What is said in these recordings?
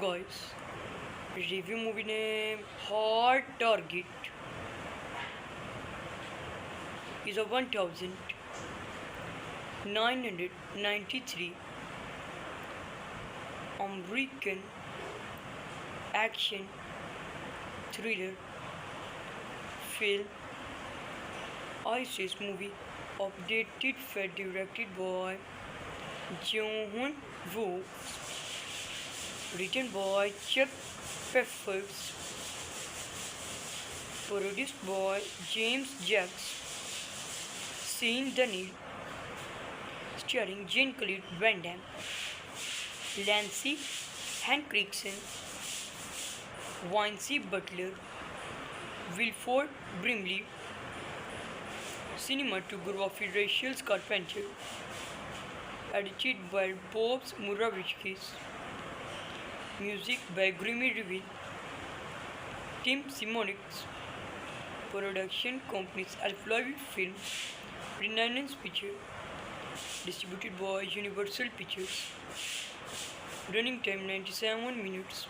Guys, review movie name Hot Target is a 1993 American action thriller film ISIS movie updated for directed by Jong Woo, written by Chuck Peppers, produced by James Jacks, Sean Dunny, starring Jean-Claude Van Damme, Lance Henriksen, Vince Butler, Wilford Brimley, cinematography Rachel Carpenter, edited by Bob Murawicz, music by Grimmy Reveal, Tim Simonix, production companies Alphaville Film, Renaissance Pictures, distributed by Universal Pictures, running time 97 minutes,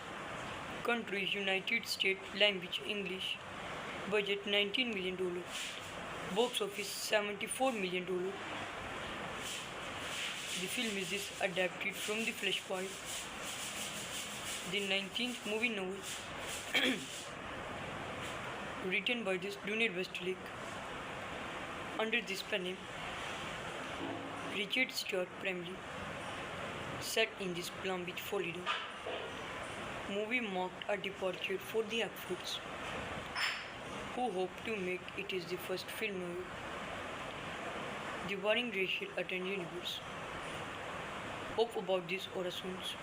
country United States, language English, budget $19 million, box office $74 million. The film is adapted from the Flashpoint, the 19th movie novel, written by Donald Westlake, under this pen name, Richard Stuart Bramley, set in this Palm Beach, Florida. Movie marked a departure for the actors, who hope to make it is the first film novel, devouring racial attend universe. Hope about this Orasons.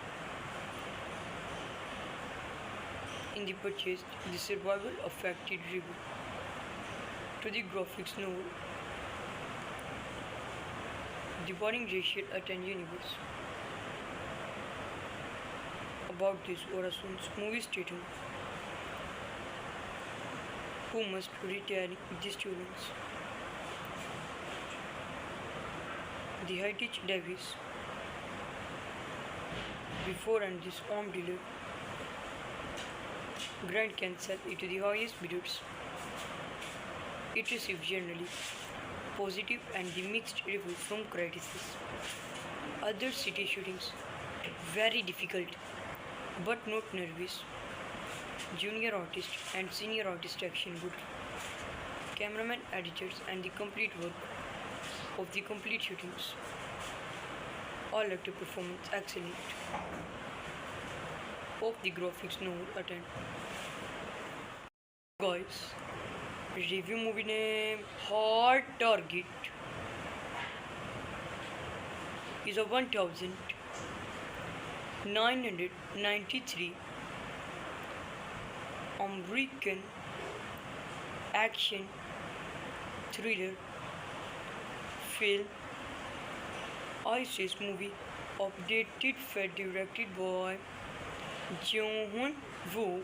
In the purchase, the survival affected review to the graphics novel, devouring racial attend universe. About this Orasons movie statement, who must retire the students. The Heritage Davis, before and this home dealer, Grant can sell it to the highest bidders. It received generally positive and the mixed reviews from critics. Other city shootings very difficult but not nervous. Junior artist and senior artist action good. Cameraman, editors and the complete work of the complete shootings. All actor performance excellent. Of the graphics novel attend. Guys, review movie name Hot Target is a 1993 American action thriller film ISIS movie updated for directed by Jong Woo,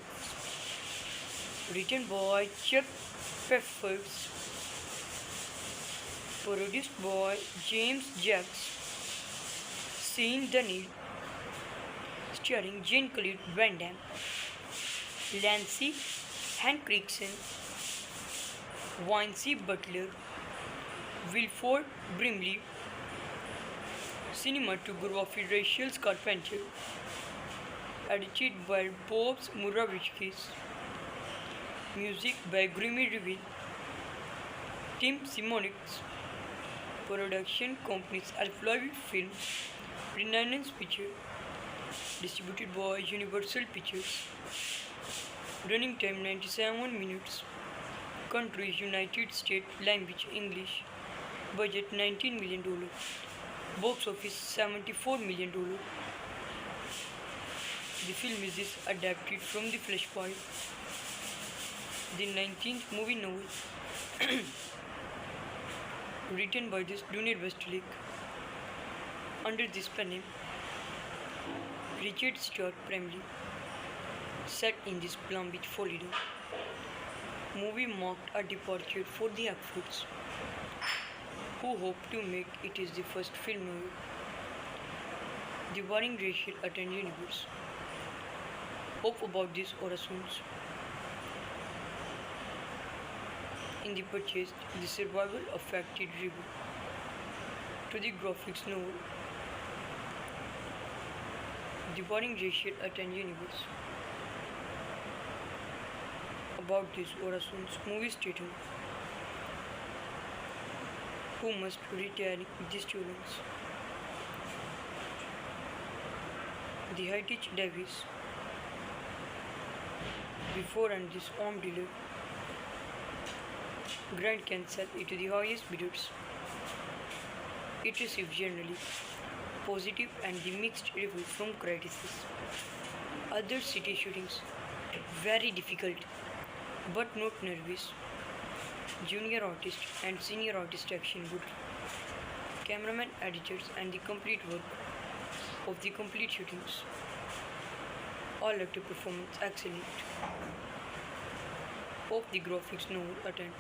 written by Chuck Peppers, produced by James Jacks, Sean Dunny, starring Jean-Claude Van Damme, Lance Henriksen, Vince Butler, Wilford Brimley, cinematography Rachel Carpenter, edited by Bob Murawicz, music by Grimmy Reveal, Tim Simonix, production companies Alphaville Film, Renaissance Pictures, distributed by Universal Pictures, running time 97 minutes, country United States, language English, budget $19 million, box office $74 million. The film is adapted from the Flashpoint, the 19th movie novel, written by Donald Westlake, under this pen name, Richard Stuart Bramley, set in this Palm Beach, Florida. Movie marked a departure for the actors, who hope to make it is the first film novel, devouring racial attend universe. Hope about this or assumes. In the purchase, the survival affected review. To the graphics novel, the boring racial at an universe. About this or assumes movie statement. Who must retire the students? The Heritage Davis. Before and this home dealer. Grand Cancel it to the highest bidders. It received generally positive and the mixed review from critics. Other city shootings very difficult but not nervous. Junior artist and senior artist action good. Cameraman, editors and the complete work of the complete shootings. All actor performance excellent. Hope the graphics novel attend.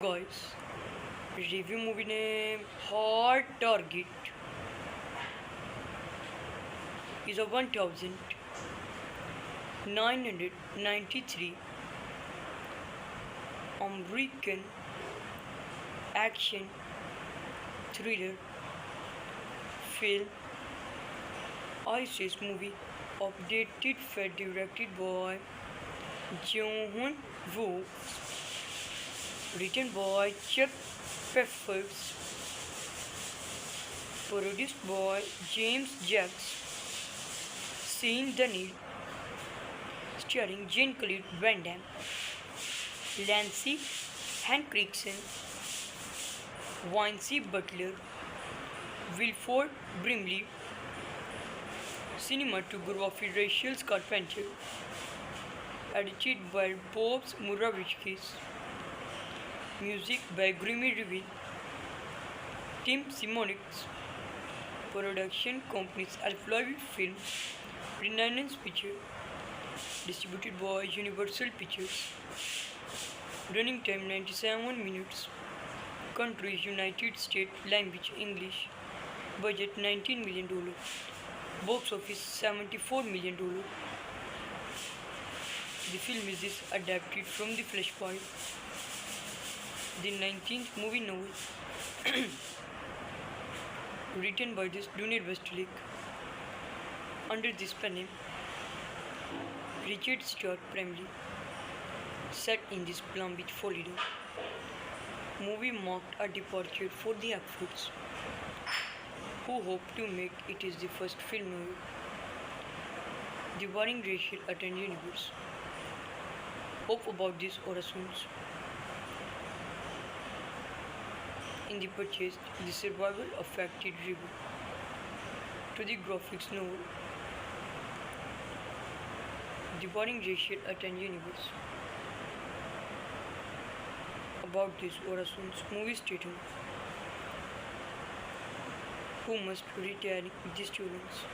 Guys, review movie name Hard Target is a 1993 American action thriller film ISIS movie updated fed directed by Jong-hoon Woo, written by Chuck Peppers, produced by James Jacks, Sean Dunny, starring Jean-Claude Van Damme, Lance Henriksen, Vince Butler, Wilford Brimley, cinematography Rachel Carpenter, edited by Bob Murawicz, music by Grimmy Reveal, Tim Simonix, production companies Alphaville Film, Renaissance Picture, distributed by Universal Pictures, running time 97 minutes, countries United States, language English, budget $19 million, box office $74 million. The film is adapted from the Flashpoint, the 19th movie novel, written by this Dunir Westlake. Under this pen name, Richard Stuart primarily set in this Palm Beach, Florida. Movie marked a departure for the actors, who hope to make it is the first film novel. The warring racial attend universe. Hope about this or assumes. In the purchase, the survival affected review. To the graphics novel, the warring racial attend universe. About this or assumes movie statement. Who must retire the students?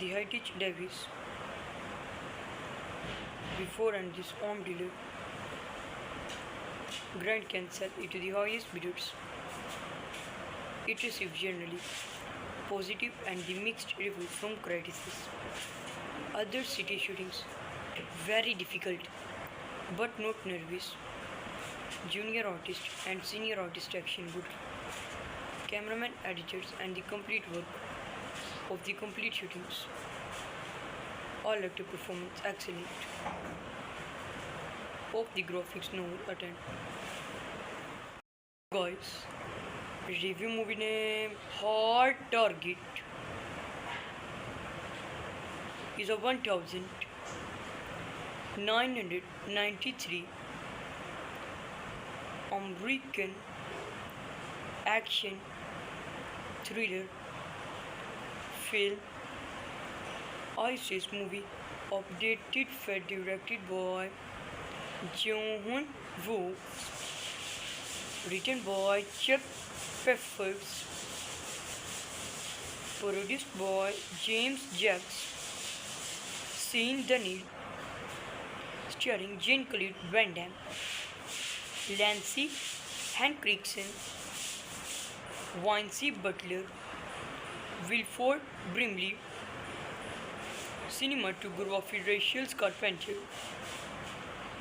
The Heritage Davis. Before and this home dealer. Grand Cancel it to the highest bidders. It received generally positive and the mixed review from critics. Other city shootings very difficult but not nervous. Junior artist and senior artist action good. Cameraman, editors and the complete work of the complete shootings. All actor performance excellent. Hope the graphics novel attend. Guys, review movie name Hard Target is a 1993 American action thriller film ISIS movie updated fed directed by Jong-hoon Woo, written by Chuck Peppers, produced by James Jacks, Sean Dunny, starring Jean-Claude Van Damme, Lance Henriksen, Vince Butler, Wilford Brimley, cinematography Rachel Carpenter,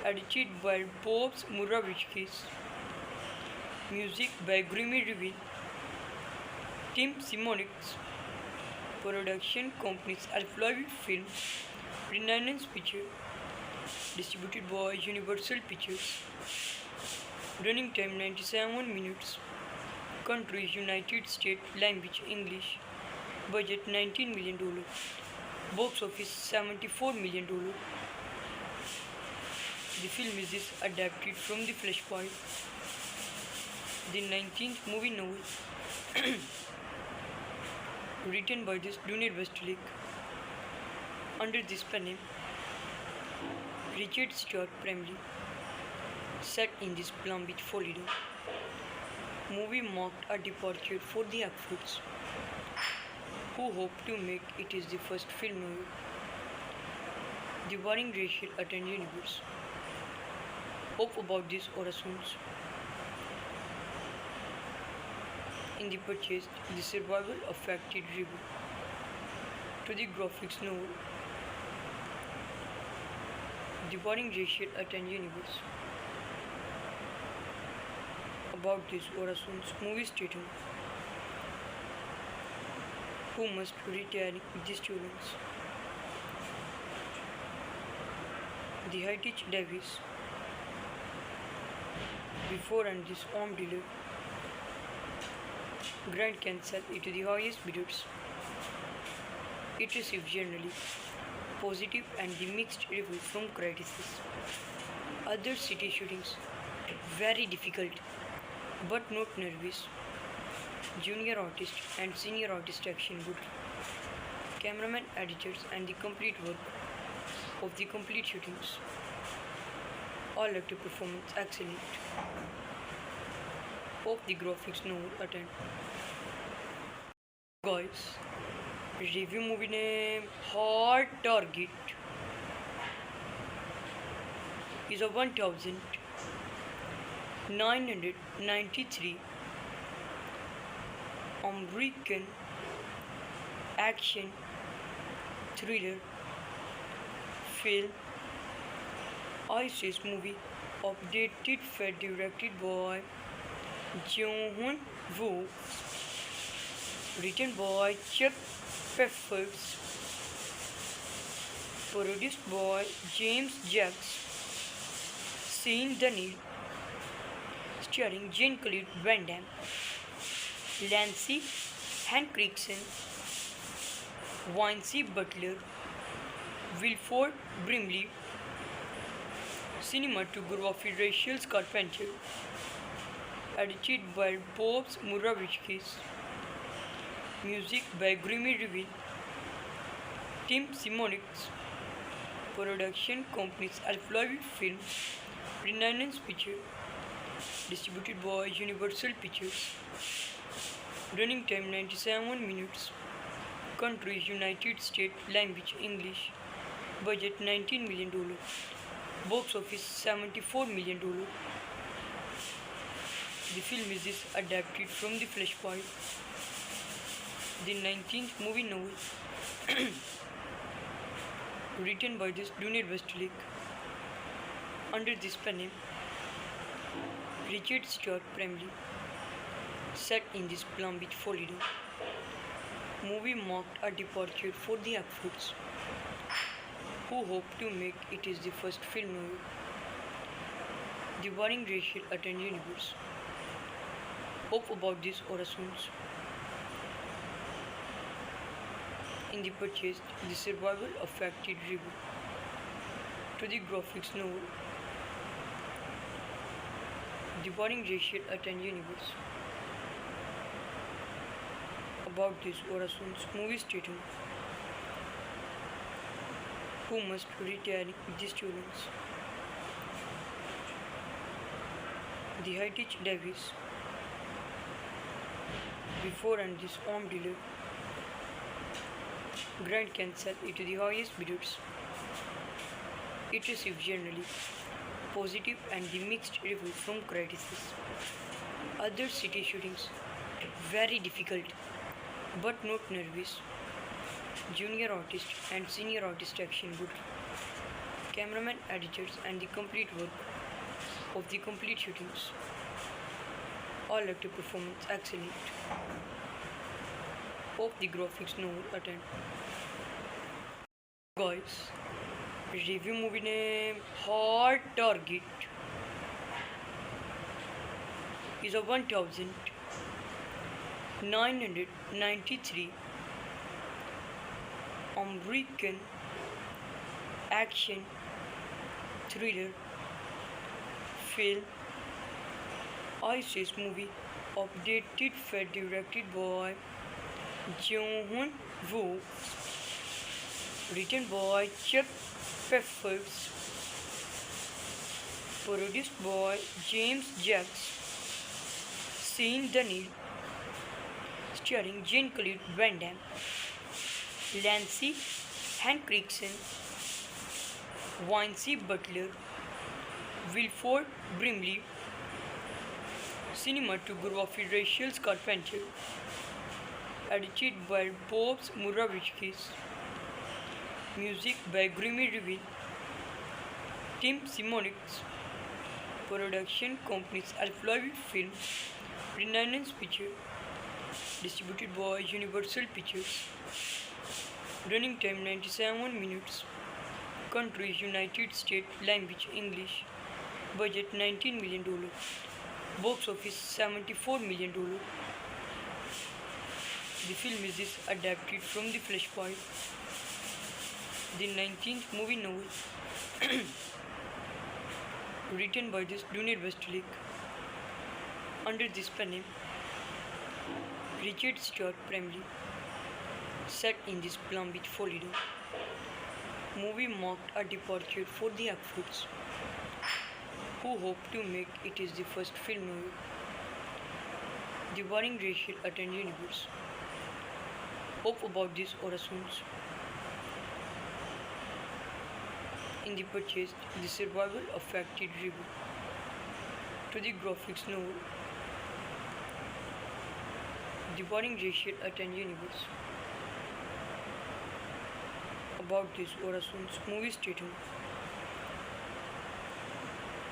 edited by Bob Murawicz, music by Grimmy Revin, Tim Simonix, production companies Alphaville Film, Renaissance Pictures, distributed by Universal Pictures, running time 97 minutes, country United States, language English, budget $19 million, box office $74 million. The film is adapted from The Flashpoint, the 19th movie novel, written by Dunir Westlake, under this pen name, Richard Stuart Bramley, set in this Palm Beach, Florida. Movie marked a departure for the Ackfords, who hope to make it is the first film novel dividing racial attend universe. Hope about this Orasons. In the purchase, the survival affected review to the graphics novel dividing racial attend universe. About this Orasons movie statement. Who must retire the students? The Heritage Davis. Before and this home dealer. Grant can sell it to the highest bidders. It received generally positive and the mixed reviews from critics. Other city shootings very difficult but not nervous. Junior artist and senior artist action good. Cameraman, editors and the complete work of the complete shootings. All actor performance excellent. Of the graphics novel attend. Guys, review movie name Hard Target is a 1993 American action thriller film ISIS movie updated fed directed by John Woo, written by Chuck Peppers, produced by James Jacks, Sean Daniel, starring Jean-Claude Van Damme, Lance Henriksen, Vince Butler, Wilford Brimley, cinematography Rachel Carpenter, edited by Bob Murawicz, music by Grimmy Revin, Tim Simonix, production companies Alphaville Film, Renaissance Pictures, distributed by Universal Pictures, running time 97 minutes, country United States, language English, budget $19 million, box office $74 million. The film is adapted from The Flashpoint, the 19th movie novel, written by Dunir Westlake, under this pen name, Richard Stuart Bramley, set in this Palm Beach, Florida. Movie marked a departure for the Ackfords, who hope to make it is the first film novel dividing racial attend universe. Hope about this Orasons. In the purchase, the survival affected review to the graphics novel dividing racial attend universe. About this Orasons movie statement. Who must retire the students? The Heritage Davis. Before and this home dealer. Grant can sell it to the highest bidders. It received generally positive and the mixed reviews from critics. Other city shootings very difficult but not nervous. Junior artist and senior artist action good. Cameraman, editors, and the complete work of the complete shootings. All actor performance excellent. Of the graphics no attend. Guys, review movie name Hard Target is a 1993 American action thriller film ISIS movie updated fed directed by Jong-hoon Woo, written by Chuck Peppers, produced by James Jacks, Sean Dunne, starring Jean-Claude Van Damme, Lance Henriksen, Vince Butler, Wilford Brimley, cinematography Rachel Carpenter, edited by Bob Murawicz, music by Grimmy Reveal, Tim Simonix, production companies Alphaville Films, Renaissance Pictures, distributed by Universal Pictures, running time 97 minutes, country United States, language English, budget $19 million, box office $74 million. The film is adapted from the Flashpoint, the 19th movie novel, written by this Duned Westlake, under this pen name, Richard Stuart Bramley, set in this Palm Beach, Florida. Movie marked a departure for the efforts, who hope to make it is the first film novel. The warring racial attend universe. Hope about these orations. In the purchase, the survival affected review to the graphics novel. The warring racial attend universe. About this orations movie statement.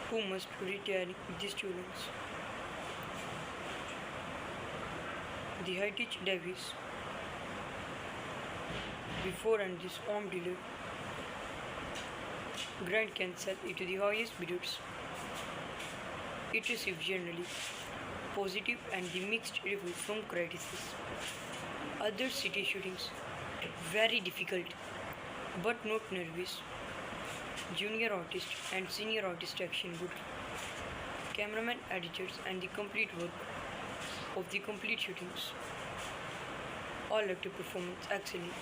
Who must retire the students? The Heritage Davis. Before and this home dealer. Grant can sell it to the highest bidders. It receives generally positive and the mixed reviews from critics. Other city shootings very difficult but not nervous. Junior artist and senior artist action good. Cameraman, editors, and the complete work of the complete shootings. All actor performance excellent.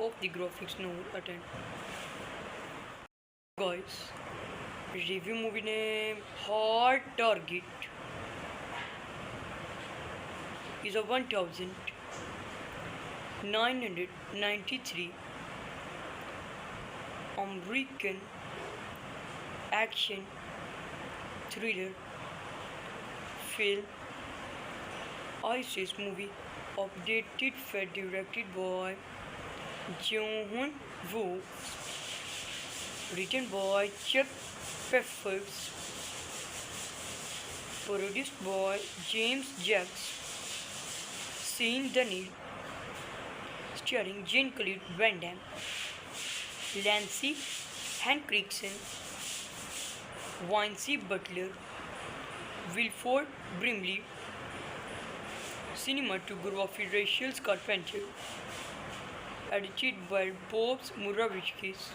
Of the graphics no attend. Guys, review movie name Hard Target is a 1993 American action thriller film ISIS movie updated fed directed by Jong-hoon Woo, written by Chuck Peppers, produced by James Jacks, Sean Dunne, starring Jean-Claude Van Damme, Lance Henriksen, Vince Butler, Wilford Brimley, cinematography Rachel Carpenter, edited by Bob Murawicz,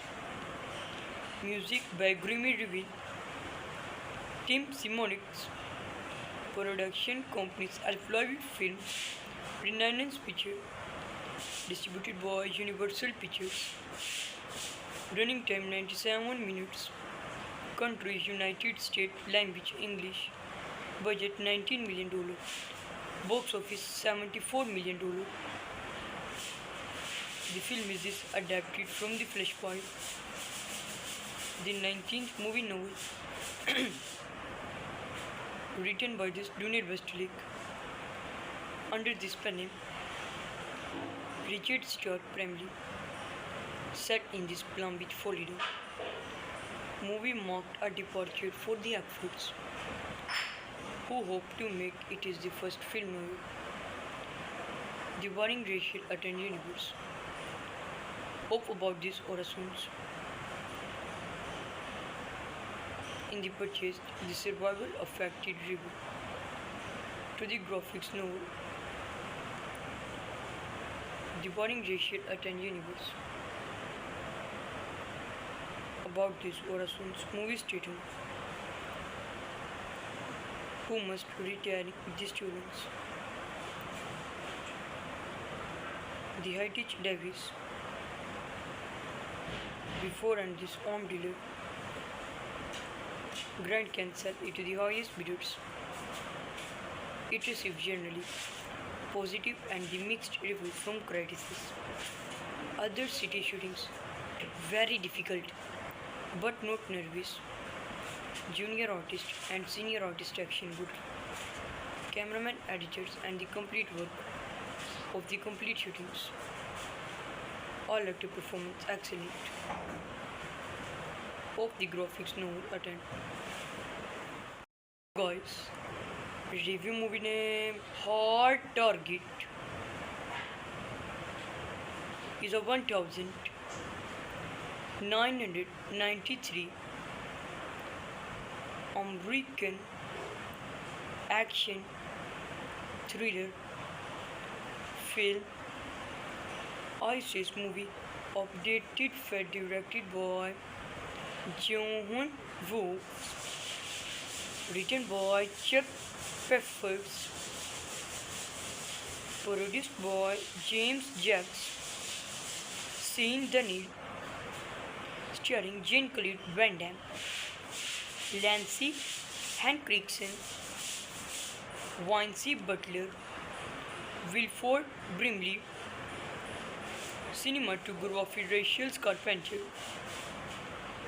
music by Grimmy Reveal, Tim Simonix, production companies Alphaville Films, Renaissance Pictures, distributed by Universal Pictures, running time 97 minutes, country United States, language English, budget $19 million, box office $74 million. The film is adapted from the Flashpoint, the 19th movie novel, written by this Duned Westlake, Under this pen name, Richard Stuart Bramley, set in this Palm Beach, Florida. Movie marked a departure for the Ackfords, who hoped to make it is the first film noir devouring racial attend universe. Hope about this Orasons. In the purchased, the survival affected review to the graphics novel devouring racial attend universe. About this Orasons movie stating who must retire the students. The Heritage Davis before and this home dealer Grant can sell it to the highest bidders. It received generally positive and the mixed reviews from critics. Other city shootings very difficult but not nervous. Junior artist and senior artist action good. Cameraman, editors and the complete work of the complete shootings. All actor performance excellent. Of the graphics no attend. Guys, review movie name Hard Target is a 1993 American action thriller film ISIS movie updated fed directed by Jong Woo, written by Chuck Peppers, produced by James Jacks, Sean Daniel, starring Jean-Claude Van Damme, Lance Henriksen, Vince Butler, Wilford Brimley, cinematography Rachel Carpenter,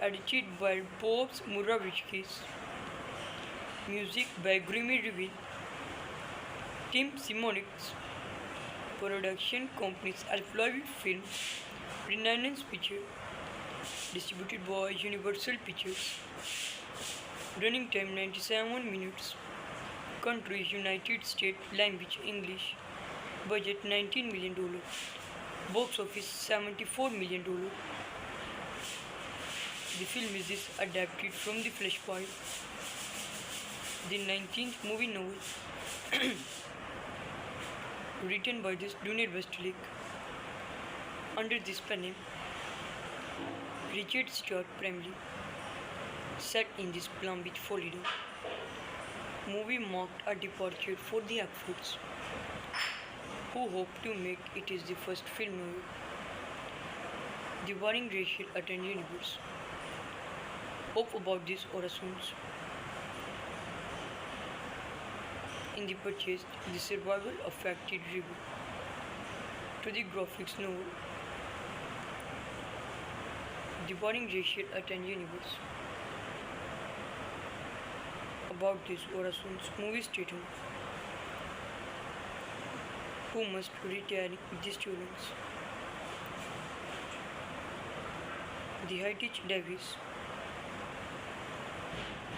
edited by Bob Murawicz, music by Grimmy Reveal, Tim Simonix, production companies Alphaville Film, Renaissance Pictures, distributed by Universal Pictures, running time 97 minutes, country United States, language English, budget $19 million, box office $74 million. The film is adapted from the Flashpoint, the 19th movie novel, written by this Donald Westlake, under this pen name, Richard Stuart Bramley, set in this Palm Beach, Florida. Movie marked a departure for the Ackfords, who hoped to make it is the first film noir devouring racial attend universe. Hope about this Orasons. In the purchased, the survival affected review to the graphics novel devouring racial attend universe. About this Orasons movie stating who must retire the students. The Heritage Davis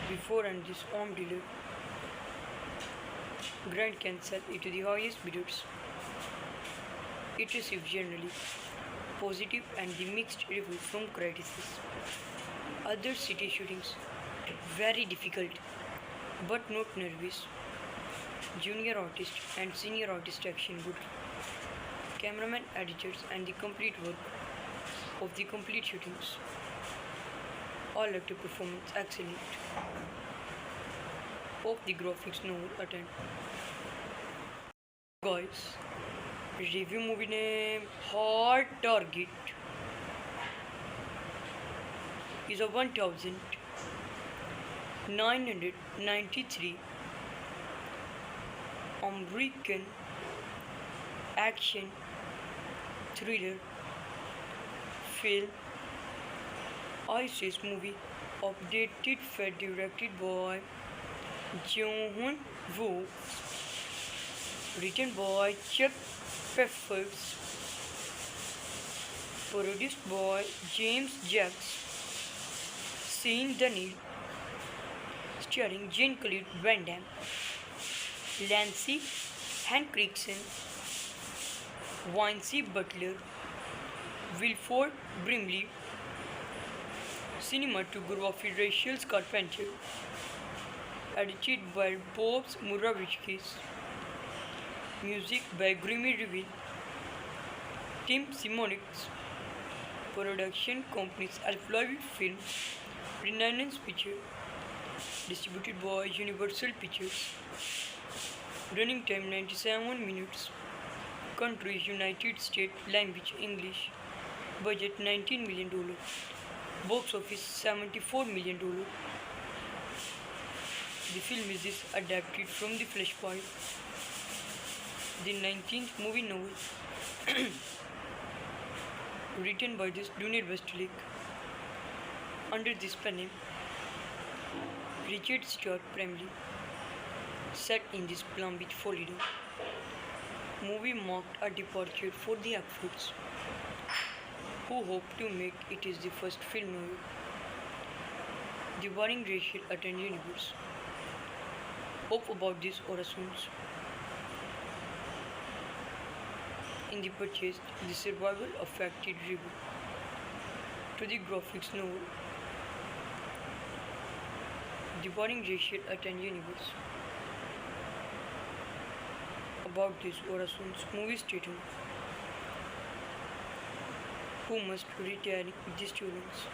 before and this home dealer Grant can sell it to the highest bidders. It received generally positive and the mixed reviews from critics. Other city shootings very difficult but not nervous. Junior artist and senior artist action good. Cameraman, editors and the complete work of the complete shootings. All actor performance excellent. Of the graphics no attend. Guys, review movie name Hard Target is a 1993 American action thriller film ISIS movie updated fed directed by Jong Woo, Written by Chuck Peffers, produced by James Jacks, Sean Dunne, starring Jean-Claude Van Damme, Lance Henriksen, Vince Butler, Wilford Brimley, cinematography Rachel Carpenter, edited by Bob Murawicz, music by Grimmy Reveal, Tim Simonix, production companies Alphaville Films, Renaissance Pictures, distributed by Universal Pictures, running time 97 minutes, countries United States, language English, budget $19 million, box office $74 million. The film is adapted from the Flashpoint, the 19th movie novel, written by Donald Westlake, under this pen name, Richard Stuart Bramley, set in this Palm Beach, Florida. Movie marked a departure for the Ackfords, who hoped to make it is the first film novel. The warring racial attend universe. Hope about this origins. In the purchase, the survival affected review to the graphics novel. The warring racial attend universe. About this origins movie statement. Who must retire the students?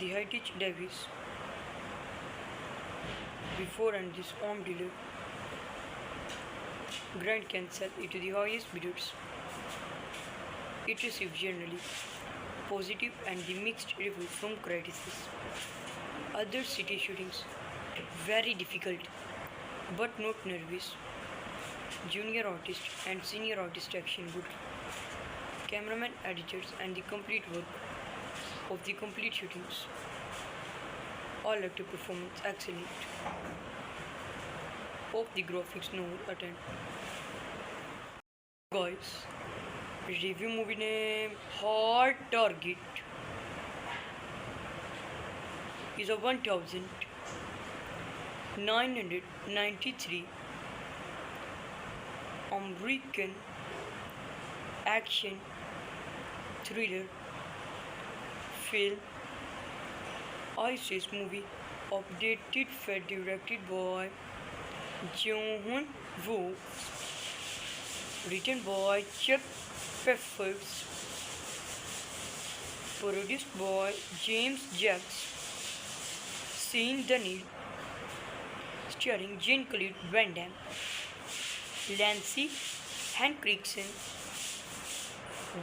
The Heritage Davis. Before and this home dealer. Grant can sell it to the highest bidders. It received generally positive and the mixed review from critics. Other city shootings very difficult but not nervous. Junior artist and senior artist action good. Cameraman, editors and the complete work of the complete shootings. All actor performance excellent. Hope the graphics novel attend. Guys, review movie name Hard Target is a 1993 American action thriller film ISIS movie updated film directed by Joon Woo, written by Chuck Peffers, produced by James Jacks, Sean Dunne, starring Jean-Claude Van Damme, Lance Henriksen,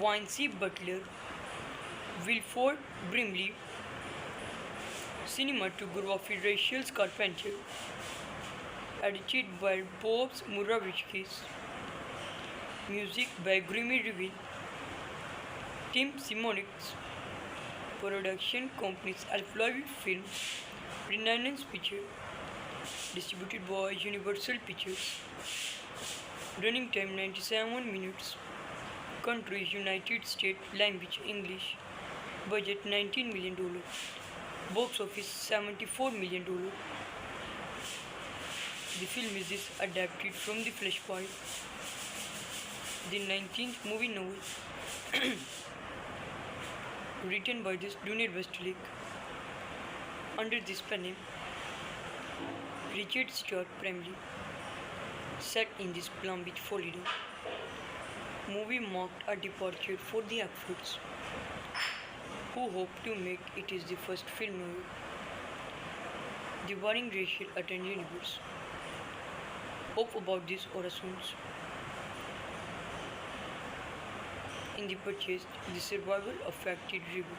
Vince Butler, Wilford Brimley, cinematography Rachel Carpenter, edited by Bob Murawicz, music by Grimmy Reveal, Tim Simonix, production companies Alphaville Films, Renaissance Pictures, distributed by Universal Pictures, running time 97 minutes, countries United States, language English, budget $19 million, box office $74 million. The film is adapted from the Flashpoint, the 19th movie novel, written by Donald Westlake, under this pen name, Richard Stuart Bramley, set in this Palm Beach, Florida. Movie marked a departure for the Ackfords, who hoped to make it is the first film novel. The warring racial attend universe. Hope about this origins. In the purchase, the survival affected review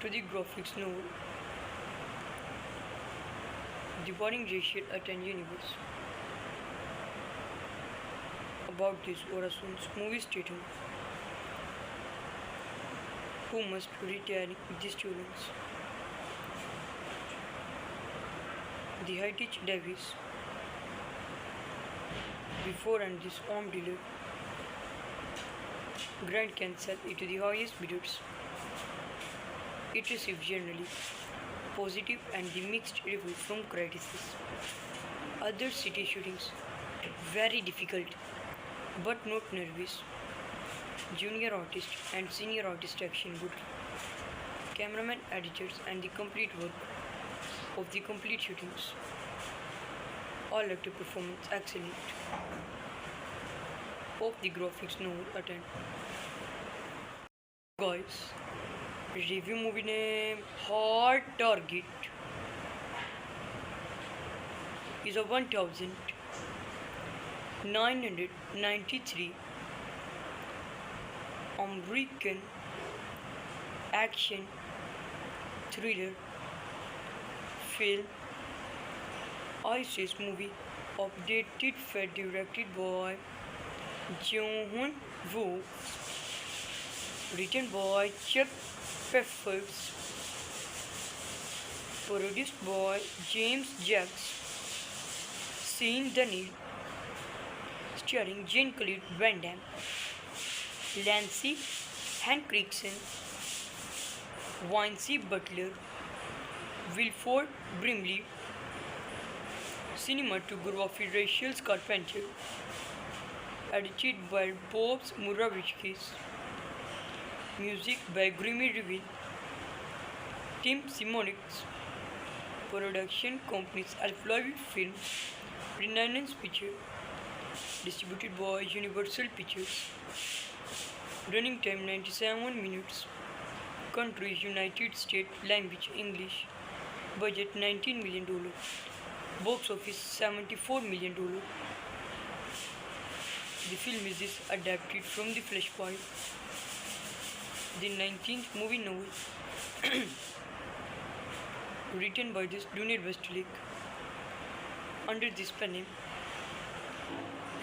to the graphics novel. The warring racial attend universe. About this origins movie statement. Who must retire the students? The Heritage Davis before and this home dealer. Grant can sell it to the highest bidders. It received generally positive and the mixed reviews from critics. Other city shootings very difficult but not nervous. Junior artist and senior artist action good. Cameraman, editors and the complete work of the complete shootings. All actor performance excellent. Hope the graphics no attend. Guys, review movie name Hard Target is a 1993 American action thriller film ISIS movie updated for directed by Jong-hoon Woo, written by Chuck Peppers, produced by James Jacks, Sean Daniel, starring Jean-Claude Van Damme, Lance Henriksen, Vince Butler, Wilford Brimley, cinematography Rachel Carpenter, edited by Bob Murawicz, music by Grimmy Reveal, Tim Simonix, production companies Alphaville Films, Renaissance Pictures, distributed by Universal Pictures, running time 97 minutes, country United States, language English, budget $19 million, box office $74 million. The film is adapted from the Flashpoint, the 19th movie novel, written by this Donald Westlake, under this pen name,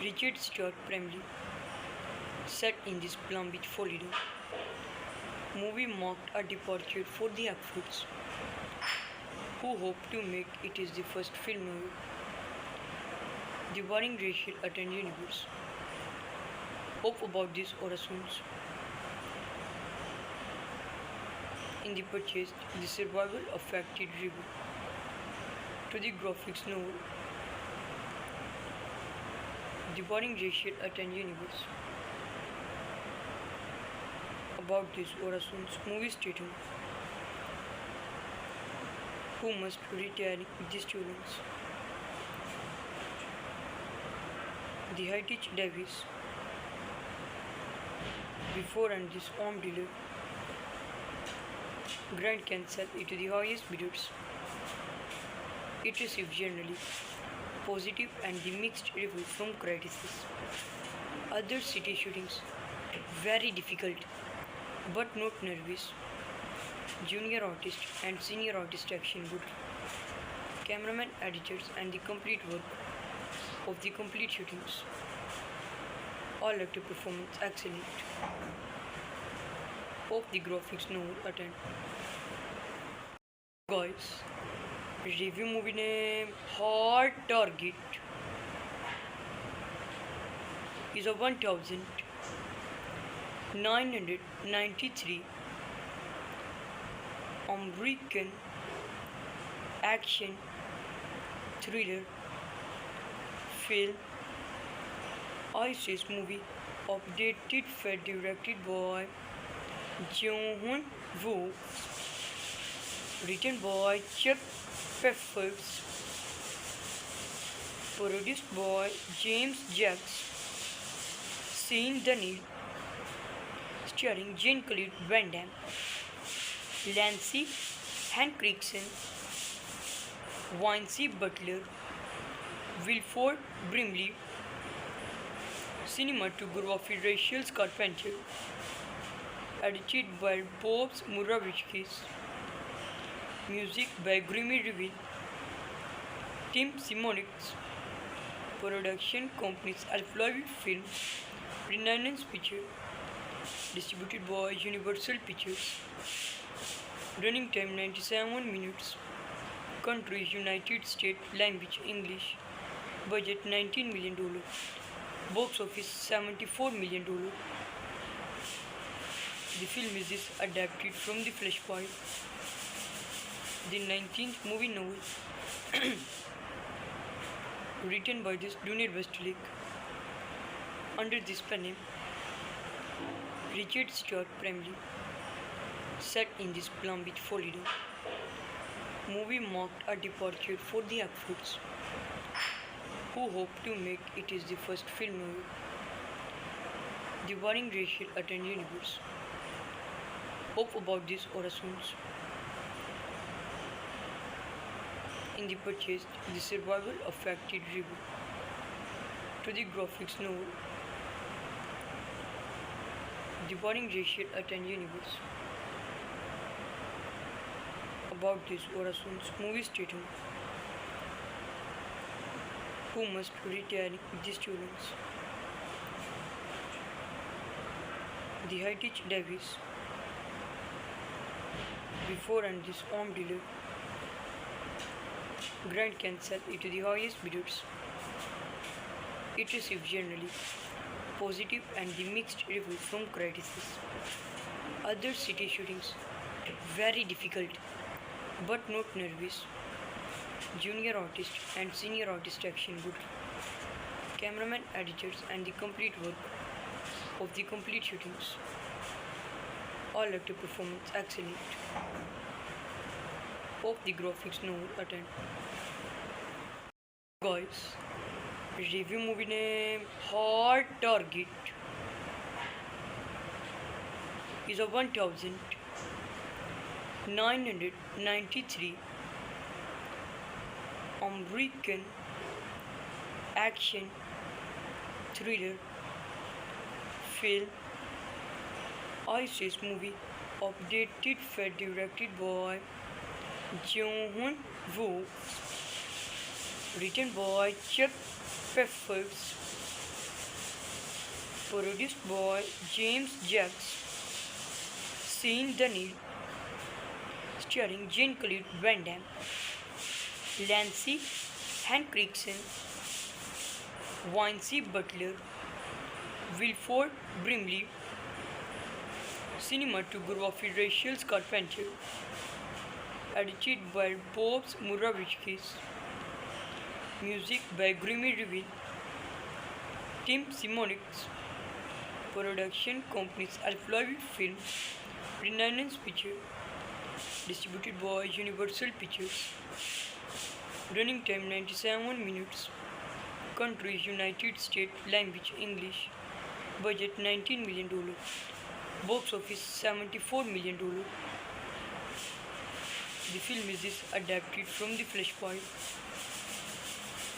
Richard Stark primarily, set in this Palm Beach, Florida. Movie marked a departure for the actors, who hope to make it is the first film novel. The warring racial attend universe. Hope about this or assumes. In the purchase, the survival affected review to the graphics novel. The warring racial attend universe. About this or assumes movie stating who must retire the students. The Heritage Davis before and this home dealer. Grant can sell it to the highest bidders. It received generally positive and the mixed reviews from critics. Other city shootings very difficult but not nervous. Junior artist and senior artist action good. Cameraman, editors and the complete work of the complete shootings. All actor performance excellent. Hope the graphics no attend. Guys, review movie name Hard Target is a 1993 American action thriller film ISIS movie updated for directed by Jong-hoon Woo, written by Chuck Peppers, produced by James Jacks, Sean Daniel, starring Jean-Claude Van Damme, Lance Henriksen, Vince Butler, Wilford Brimley, cinematography Rachel Carpenter, edited by Bob Murawicz, music by Grimmy Reveal, Tim Simonix, production companies Alphaville Films, Renaissance Pictures, distributed by Universal Pictures, running time 97 minutes, Country United States. Language English. Budget $19 million. Box office $74 million. The film is adapted from the Flashpoint, the 19th movie novel written by this Dunir Westlake under this pen name Richard Stuart Bramley, set in this Palm Beach, Florida. Movie marked a departure for the actors who hoped to make it is the first film novel the warring racial attend universe. Hope about this Orasons. In the purchase, the survival affected review to the graphics novel the warring racial attend universe. About this Orasons movie statement who must retire the students. The Heritage Davis before and this home dealer Grant cancel it to the highest bidders. It received generally positive and the mixed review from critics. Other city shootings very difficult but not nervous. Junior artist and senior artist action good. Cameraman, editors and the complete work of the complete shootings. All actor performance excellent. Hope the graphics novel attend. Guys, review movie name Hard Target is a 1993 American action thriller film ISIS movie updated film directed by Jong-hoon Woo, written by Chuck Peppers, produced by James Jacks, Sean Dunne, starring Jean-Claude Van Damme, Lance Henriksen, Vince Butler, Wilford Brimley, cinematography Rachel Carpenter, edited by Bob Murawicz, music by Grimmy Revin, Tim Simonix, production companies Alphaville Films, Renaissance Pictures, distributed by Universal Pictures, running time 97 minutes, country United States, language English, budget $19 million, box office $74 million. The film is adapted from the Flashpoint,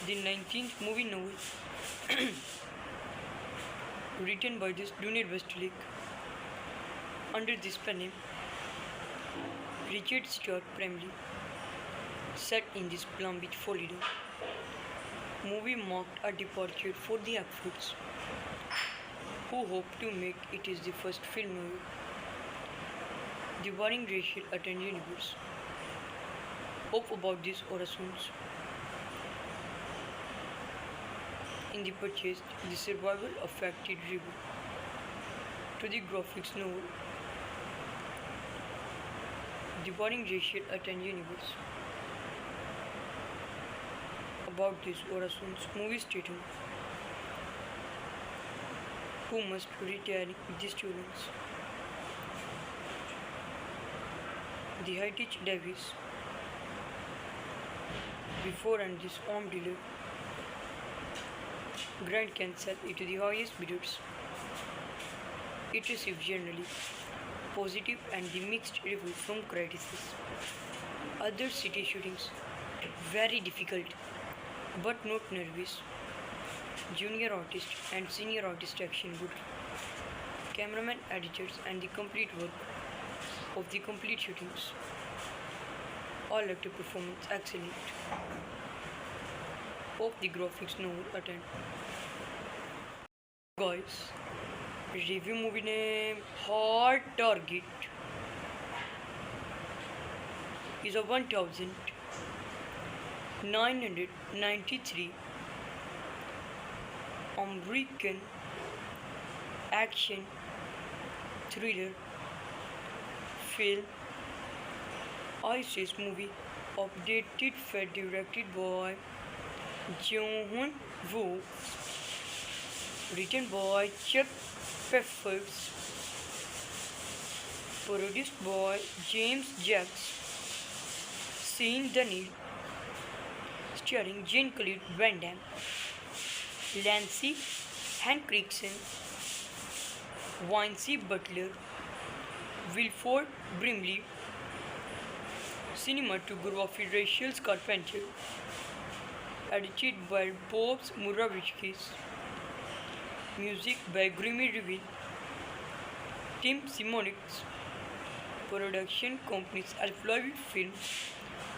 the 19th movie novel written by this Dunir Westlake under this pen name Richard Stuart Bramley, set in this Palm Beach, Florida. Movie marked a departure for the actors who hoped to make it is the first film novel the warring racial attend universe. Hope about this Orasons. In the purchase, the survival affected review to the graphics novel the warring racial attend universe. About this Orasons movie statement who must retire the students. The Heritage Davis before and this home dealer Grant cancel it to the highest bidders. It received generally positive and the mixed review from critics. Other city shootings very difficult but not nervous. Junior artist and senior artist action good. Cameraman, editors and the complete work of the complete shootings. All actor performance excellent. Hope the graphics novel attend. Guys, review movie name Hard Target is a 993 American action thriller film ISIS movie updated for directed by Jong Woo, written by Chuck Peppers, produced by James Jacks, Sean Dunny, starring Jean-Claude Van Damme, Lance Henriksen, Vince Butler, Wilford Brimley, cinematography Rachel Carpenter, edited by Bob Murawicz, music by Grimmy Reveal, Tim Simonix, production companies Alphaville Films,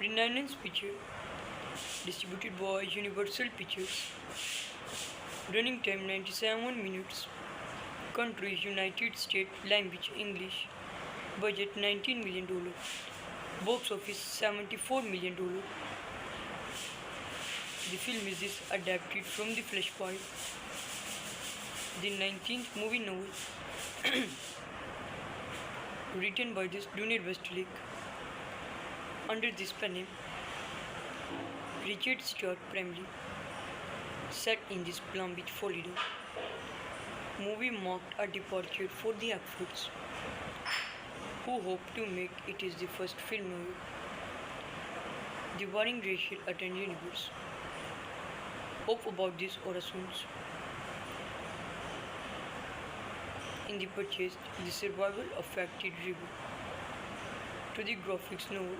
Renaissance Pictures, distributed by Universal Pictures, running time 97 minutes, country United States, language English, budget $19 million, box office $74 million. The film is adapted from the Flashpoint, the 19th movie novel, written by Dunir Westlake, under this pen name, Richard Stuart Bramley, set in this Palm Beach, Florida. Movie marked a departure for the actors, who hope to make it is the first film novel dividing racial attend universe. Hope about this or assumes. In the purchase, the survival affected review to the graphics novel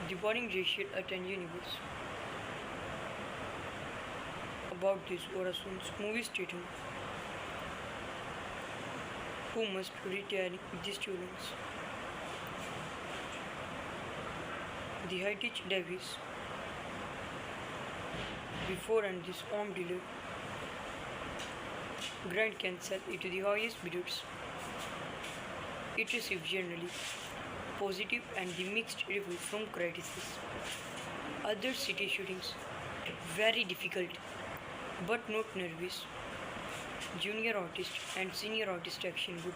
dividing racial attend universe. About this or assumes movie statement. Who must retire the students? The Heritage Davis, before and this home dealer, Grant can sell it to the highest bidders. It received generally positive and the mixed reviews from critics. Other city shootings, very difficult, but not nervous. Junior artist and senior artist action good.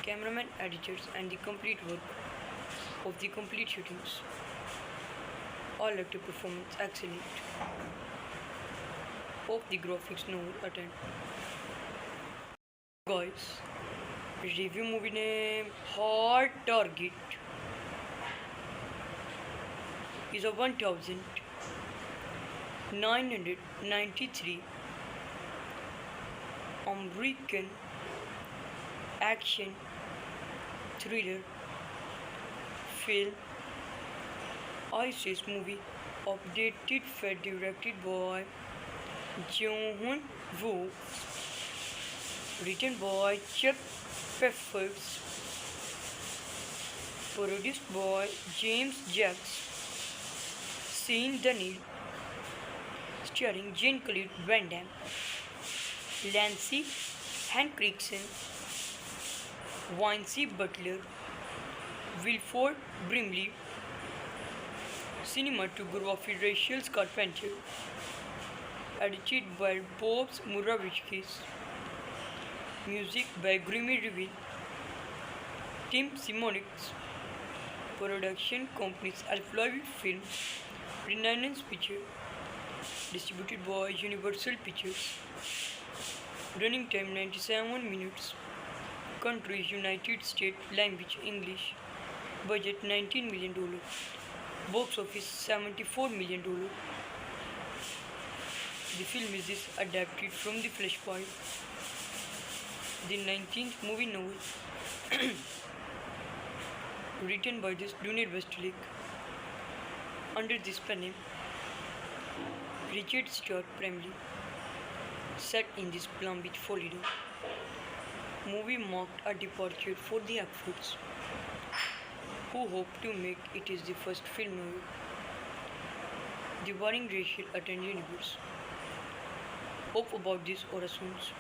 Cameraman, editors, and the complete work of the complete shootings. All actor performance excellent. Of the graphics novel attend. Guys, review movie name Hard Target is a 1993 American action thriller film ISIS movie updated for directed by Jong Woo, written by Chuck Peppers, produced by James Jacks, Sean Dunny, starring Jean-Claude Van Damme, Lance Henriksen, Vince Butler, Wilford Brimley, cinematography Rachel Carpenter, edited by Bob Murawicz, music by Grimmy Reveal, Tim Simonix, production companies Alphaville Films, Renaissance Pictures, distributed by Universal Pictures, running time 97 minutes, country United States, language English, budget $19 million, box office $74 million. The film is adapted from the Flashpoint, the 19th movie novel, written by Dunir Westlake, under this pen name, Richard Stuart Bramley, set in this Palm Beach, Florida. Movie marked a departure for the actors, who hope to make it is the first film novel dividing racial attend universe. Hope about this or assumes.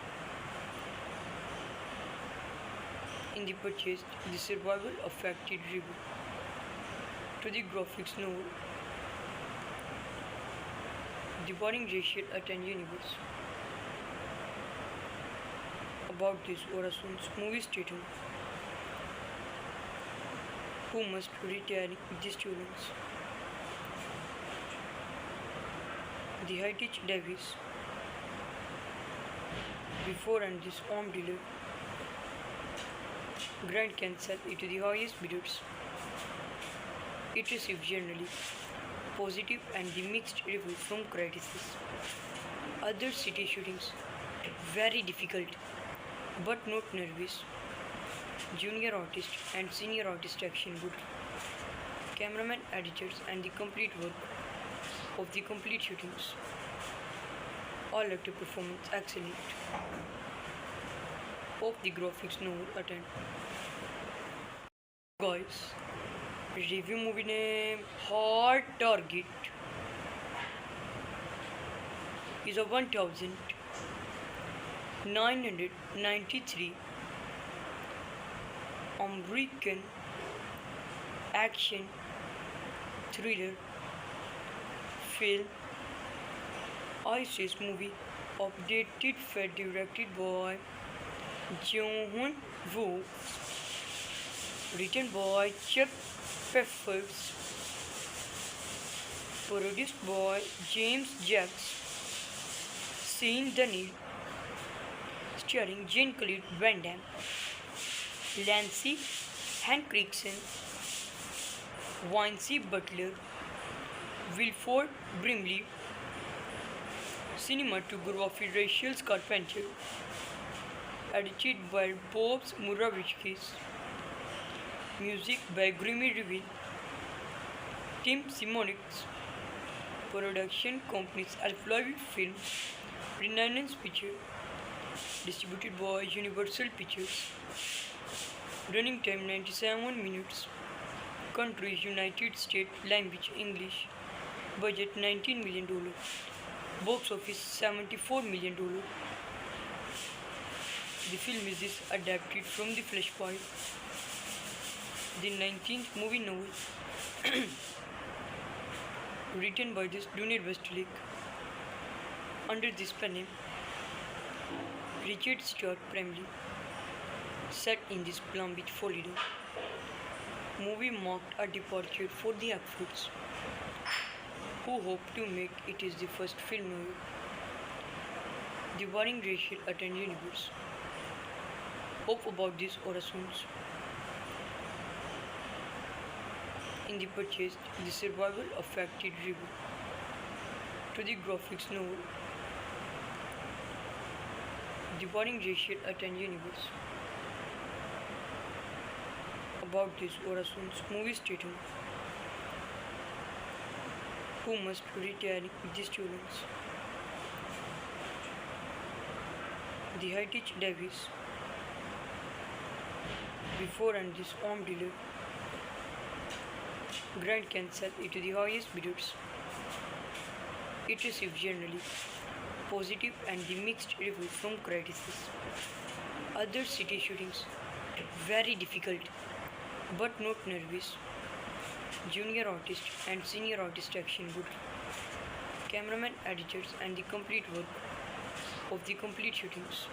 In the purchase, the survival affected review to the graphics novel The Burning Racial Attend Universe. About this Orason's movie statement who must retire the students. The Heritage Davis before and this arm dealer Grant cancel it to the highest bidders. It received generally positive and the mixed review from critics. Other city shootings very difficult but not nervous. Junior artist and senior artist action good. Cameraman, editors and the complete work of the complete shootings. All actor performance excellent. Of the graphics no attend. Guys, review movie name Hard Target is a 1993 American action thriller film ISIS movie updated for directed by Jong-hoon Woo, written by Chuck Peppers, produced by James Jacks, Sean Dunny, starring Jean-Claude Van Damme, Lance Henriksen, Vince Butler, Wilford Brimley, cinematography Rachel Carpenter, edited by Bob Murawicz, music by Grimmy Reveal, Tim Simonix, production companies Alphaville Films, Renaissance Pictures, distributed by Universal Pictures, running time 97 minutes, country United States, language English, budget $19 million, box office $74 million. The film is adapted from the Flashpoint, the 19th movie novel, written by this Donald Westlake, under this pen name, Richard Stuart Bramley, set in this Palm Beach, Florida. Movie marked a departure for the efforts, who hope to make it is the first film novel, The Burning Racial Attend Universe. Hope about this Orasons. In the purchase, the survival affected review to the graphics novel, The Burning Racial Attend Universe. About this Orasons movie statement who must retire the students. The Heritage Davis before and this arm dealer Grant cancel it to the highest bidders. It received generally positive and the mixed review from critics. Other city shootings very difficult but not nervous. Junior artist and senior artist action good. Cameraman, editors and the complete work of the complete shootings.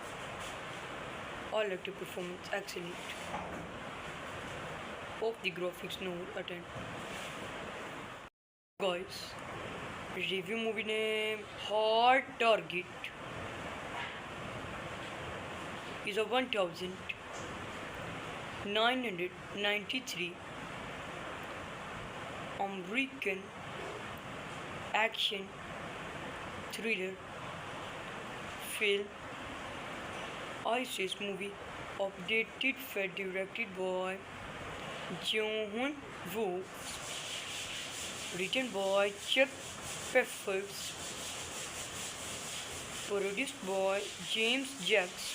All actor performance excellent. Of the graphics no attend. Guys, review movie name Hard Target is a 1993 American action thriller film ISIS movie updated for directed by Jong-hoon Woo, written by Chuck Peppers, produced by James Jacks,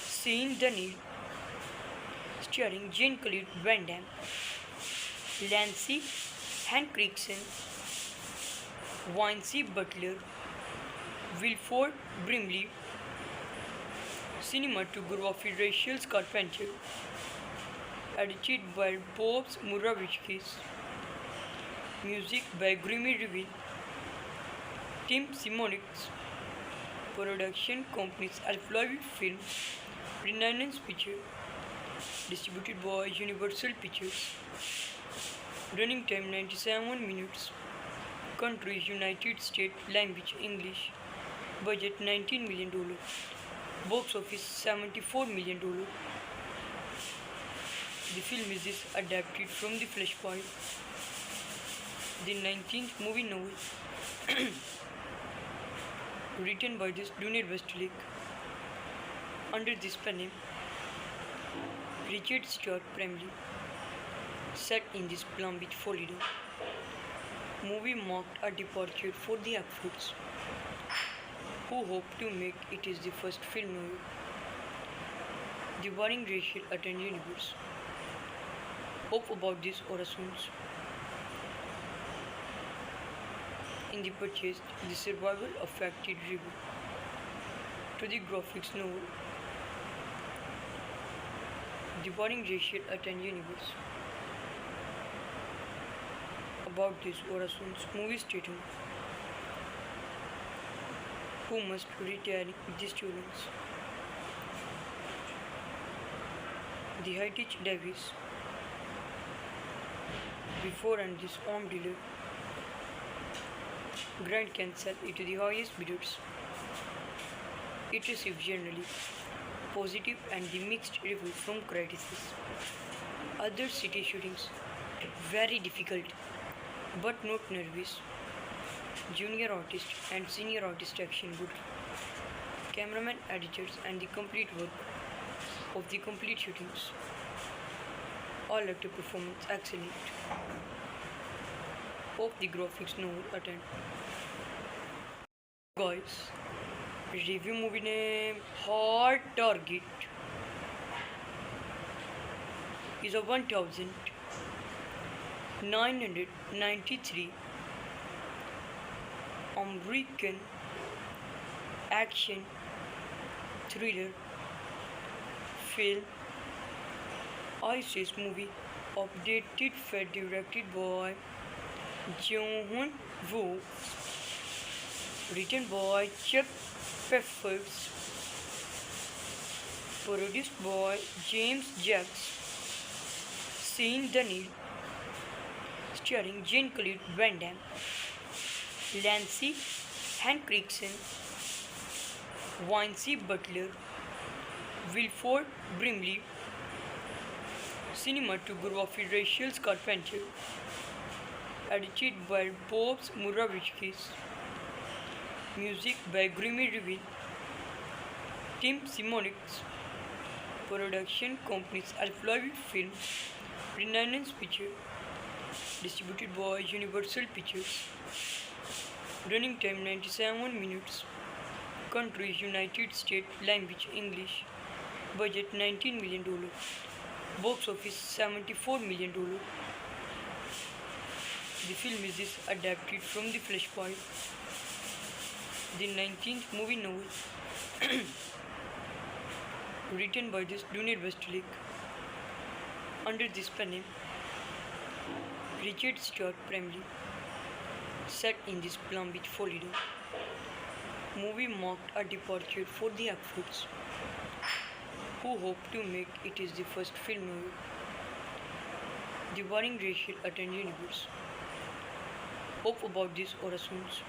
Sean Dunny, starring Jean-Claude Van Damme, Lance Henriksen, Vince Butler, Wilford Brimley, cinematography Rachel Carpenter, edited by Bob Murawicz, Music by Grimmy Reveal. Tim Simonix. Production companies Alphaville Film. Renaissance Picture. Distributed by Universal Pictures. Running time 97 minutes. Country United States. Language English. Budget $19 million. Box office $74 million. The film is adapted from the Flashpoint, the 19th movie novel, written by Dunir Westlake. Under this pen name, Richard Stuart Bramley, set in this Palm Beach, Florida. Movie marked a departure for the Ackfords, who hope to make it is the first film novel. The warring racial attend universe. Hope about this or assumes. In the purchase, the survival affected review. To the graphics novel, the warring racial attend universe. About this or assumes movie statement. Who must retire the students? The Heritage Davis. Before and this home dealer. Grant can sell it to the highest bidders. It received generally positive and the mixed reviews from critics. Other city shootings very difficult but not nervous. Junior artist and senior artist action good. Cameraman, editors and the complete work of the complete shootings. All actor performance excellent. Hope the graphics novel attend. Guys, review movie name Hard Target is a 1993 American action thriller film ISIS movie updated fed directed by John Woo, written by Chuck Peppers, produced by James Jacks, Sean Daniel, starring Jean-Claude Van Damme, Lance Henriksen, Vince Butler, Wilford Brimley, cinematography Rachel Carpenter, edited by Bob Murawicz, music by Grimmy Reveal, Tim Simonix, production companies Alphaville Film, Renaissance Pictures, distributed by Universal Pictures, running time 97 minutes, country United States, language English, budget $19 million, box office $74 million. The film is adapted from the Flashpoint, the 19th movie novel, written by Dunir Westlake. Under this pen name, Richard Stuart Bramley, set in this Palm Beach, Florida. Movie marked a departure for the Ackfords, who hope to make it is the first film novel. The warring racial attend universe. Hope about this or assumes.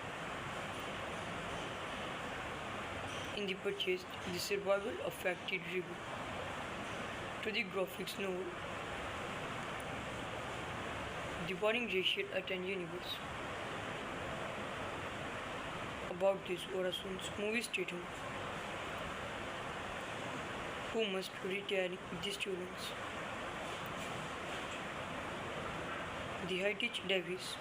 In the purchase, the survival affected review. To the graphics novel, the warring racial attend universe. About this or assumes movie statement. Who must retire the students? The Heritage Davis.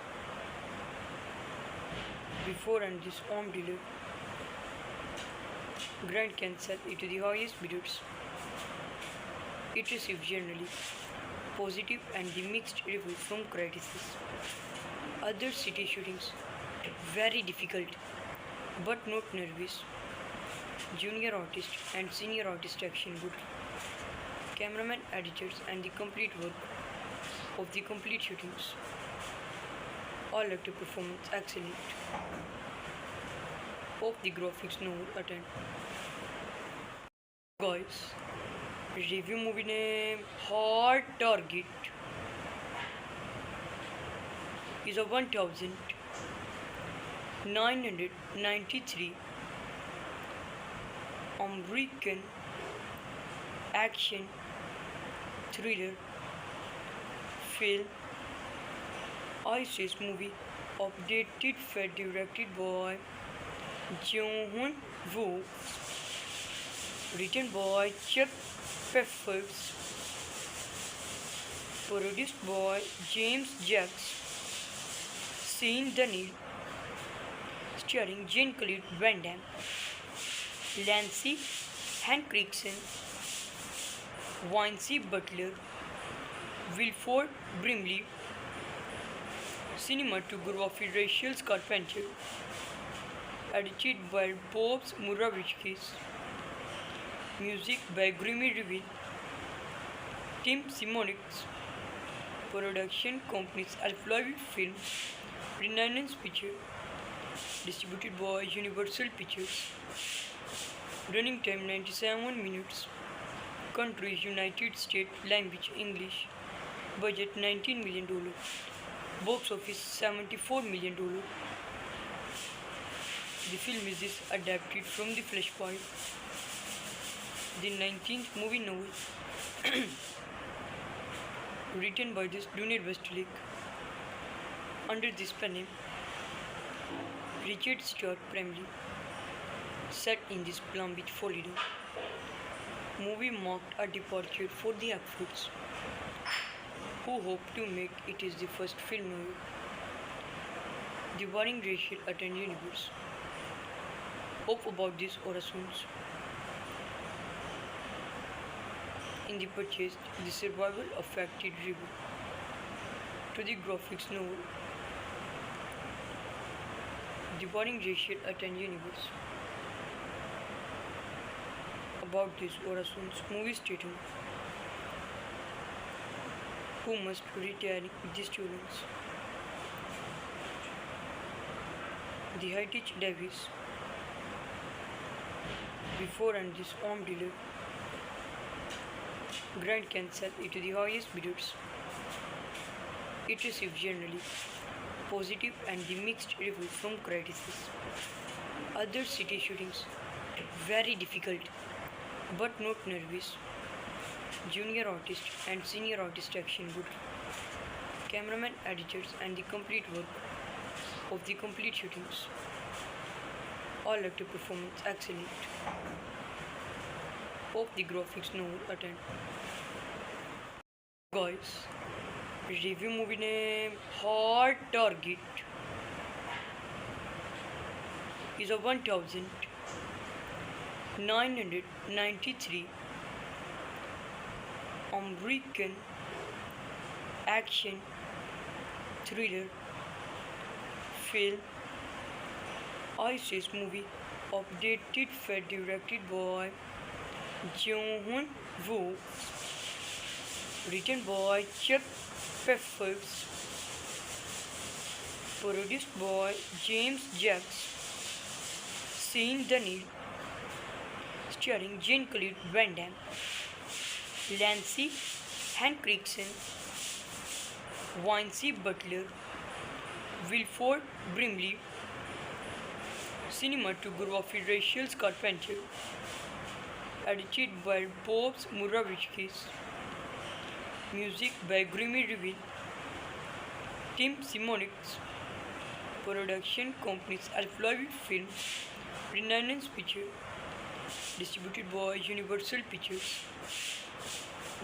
Before and this home dealer. Grant can sell it to the highest bidders. It received generally positive and the mixed reviews from critics. Other city shootings very difficult but not nervous. Junior artist and senior artist action good. Cameraman, editors and the complete work of the complete shootings. All actor performance excellent. Hope the graphics no attend. Guys, review movie name Hard Target is a 1993 American action thriller film ISIS movie updated fed directed by Jung-hoon Woo, written by Chuck Peppers, produced by James Jacks, Sean Daniel, starring Jean-Claude Van Damme, Lance Henriksen, Vince Butler, Wilford Brimley, cinematography Rachel Carpenter, edited by Bob Murawicz, music by Grimmy Reveal, Tim Simonix, production companies Alphaville Films, Renaissance Pictures, distributed by Universal Pictures, running time 97 minutes, countries United States, language English, budget $19 million, box office $74 million. The film is adapted from the Flashpoint, the 19th movie novel, written by Donald Westlake, under this pen name, Richard Stuart Bramley, set in this Palm Beach, Florida. Movie marked a departure for the actors, who hoped to make it is the first film novel, the warring racial attend universe. Hope about this Orasons. In the purchase, the survival affected review to the graphics novel, the warring racial attend universe. About this Orasons movie statement. Who must retire with the students? The Heritage Davis, before and this home dealer, Grant can sell it to the highest bidders. It received generally positive and the mixed reviews from critics. Other city shootings very difficult but not nervous. Junior artist and senior artist action good. Cameraman, editors and the complete work of the complete shootings. All actor performance excellent. Hope the graphics no attend. Guys, review movie name Hard Target is a 1993 American action thriller film ISIS movie updated fed directed by Jung-hoon Woo, written by Chuck Peppers, produced by James Jacks, Sean Daniel, starring Jean-Claude Van Damme, Lance Henriksen, Vince Butler, Wilford Brimley, cinematography Rachel Carpenter, edited by Bob Murawicz, music by Grimmy Reveal, Tim Simonix, production companies Alphaville Films, Renaissance Pictures, distributed by Universal Pictures,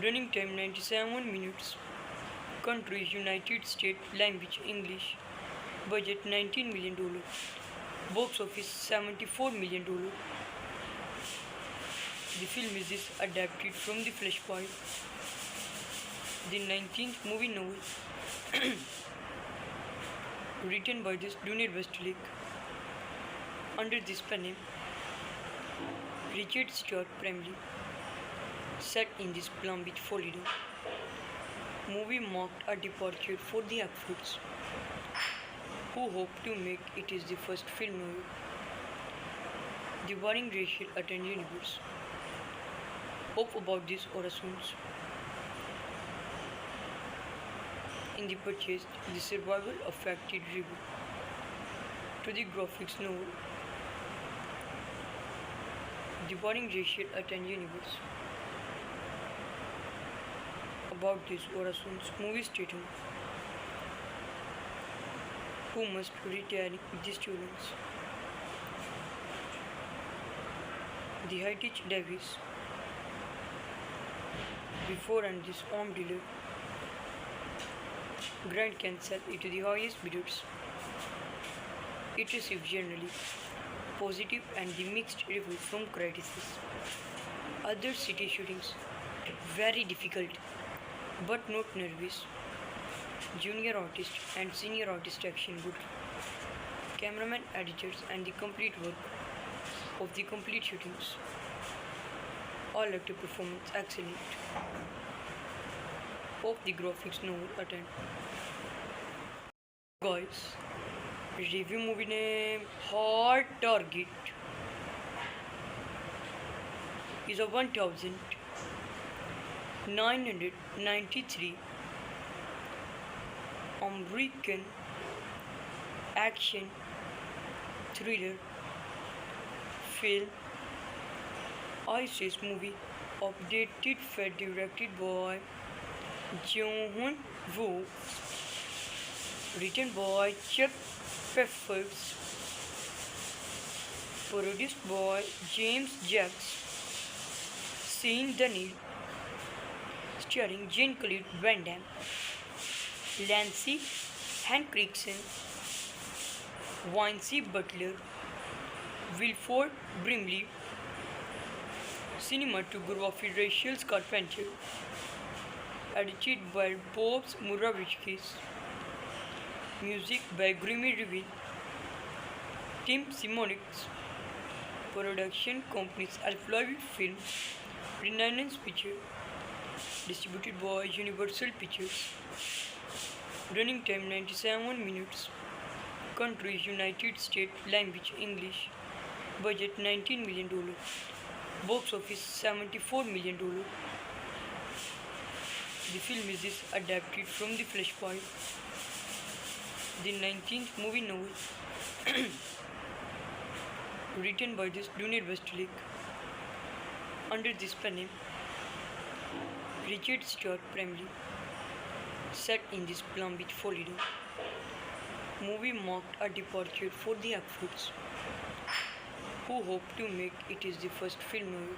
running time 97 minutes, countries United States, language English, budget $19 million, box office $74 million. The film is adapted from the Flashpoint, the 19th movie novel, written by Donald Westlake, under this pen name, Richard Stuart Bramley, set in this Palm Beach, Florida. Movie marked a departure for the actors, who hope to make it is the first film novel, devouring racial attend universe. Hope about this Orasons in the purchase, the survival affected review to the graphics novel, devouring racial attend universe. About this Orasons movie stating who must retire the students. The Heritage Davis before and this home dealer Grant cancel it to the highest bidders. It received generally positive and the mixed reviews from critics. Other city shootings very difficult but not nervous. Junior artist and senior artist action good. Cameraman, editors and the complete work of the complete shootings. All actor performance excellent. Of the graphics novel attend. Guys, review movie name Hard Target is a 1993 American action thriller film ISIS movie updated for directed by Jong-hoon Woo, written by Chuck Peppers, produced by James Jacks, Sean Daniel, starring Jean-Claude Van Damme, Lance Henriksen, Vince Butler, Wilford Brimley, cinematography Rachel Carpenter, edited by Bob Muravichkis, music by Grimmy Reveal, Tim Simonix, production companies Alphaville Films, Renaissance Pictures, distributed by Universal Pictures, running time 97 minutes, country United States, language English, budget $19 million, box office $74 million. The film is adapted from the Flashpoint, the 19th movie novel, written by this Dunir Westlake, under this pen name, Richard Stuart Bramley, set in this Palm Beach, Florida. Movie marked a departure for the actors, who hope to make it is the first film novel,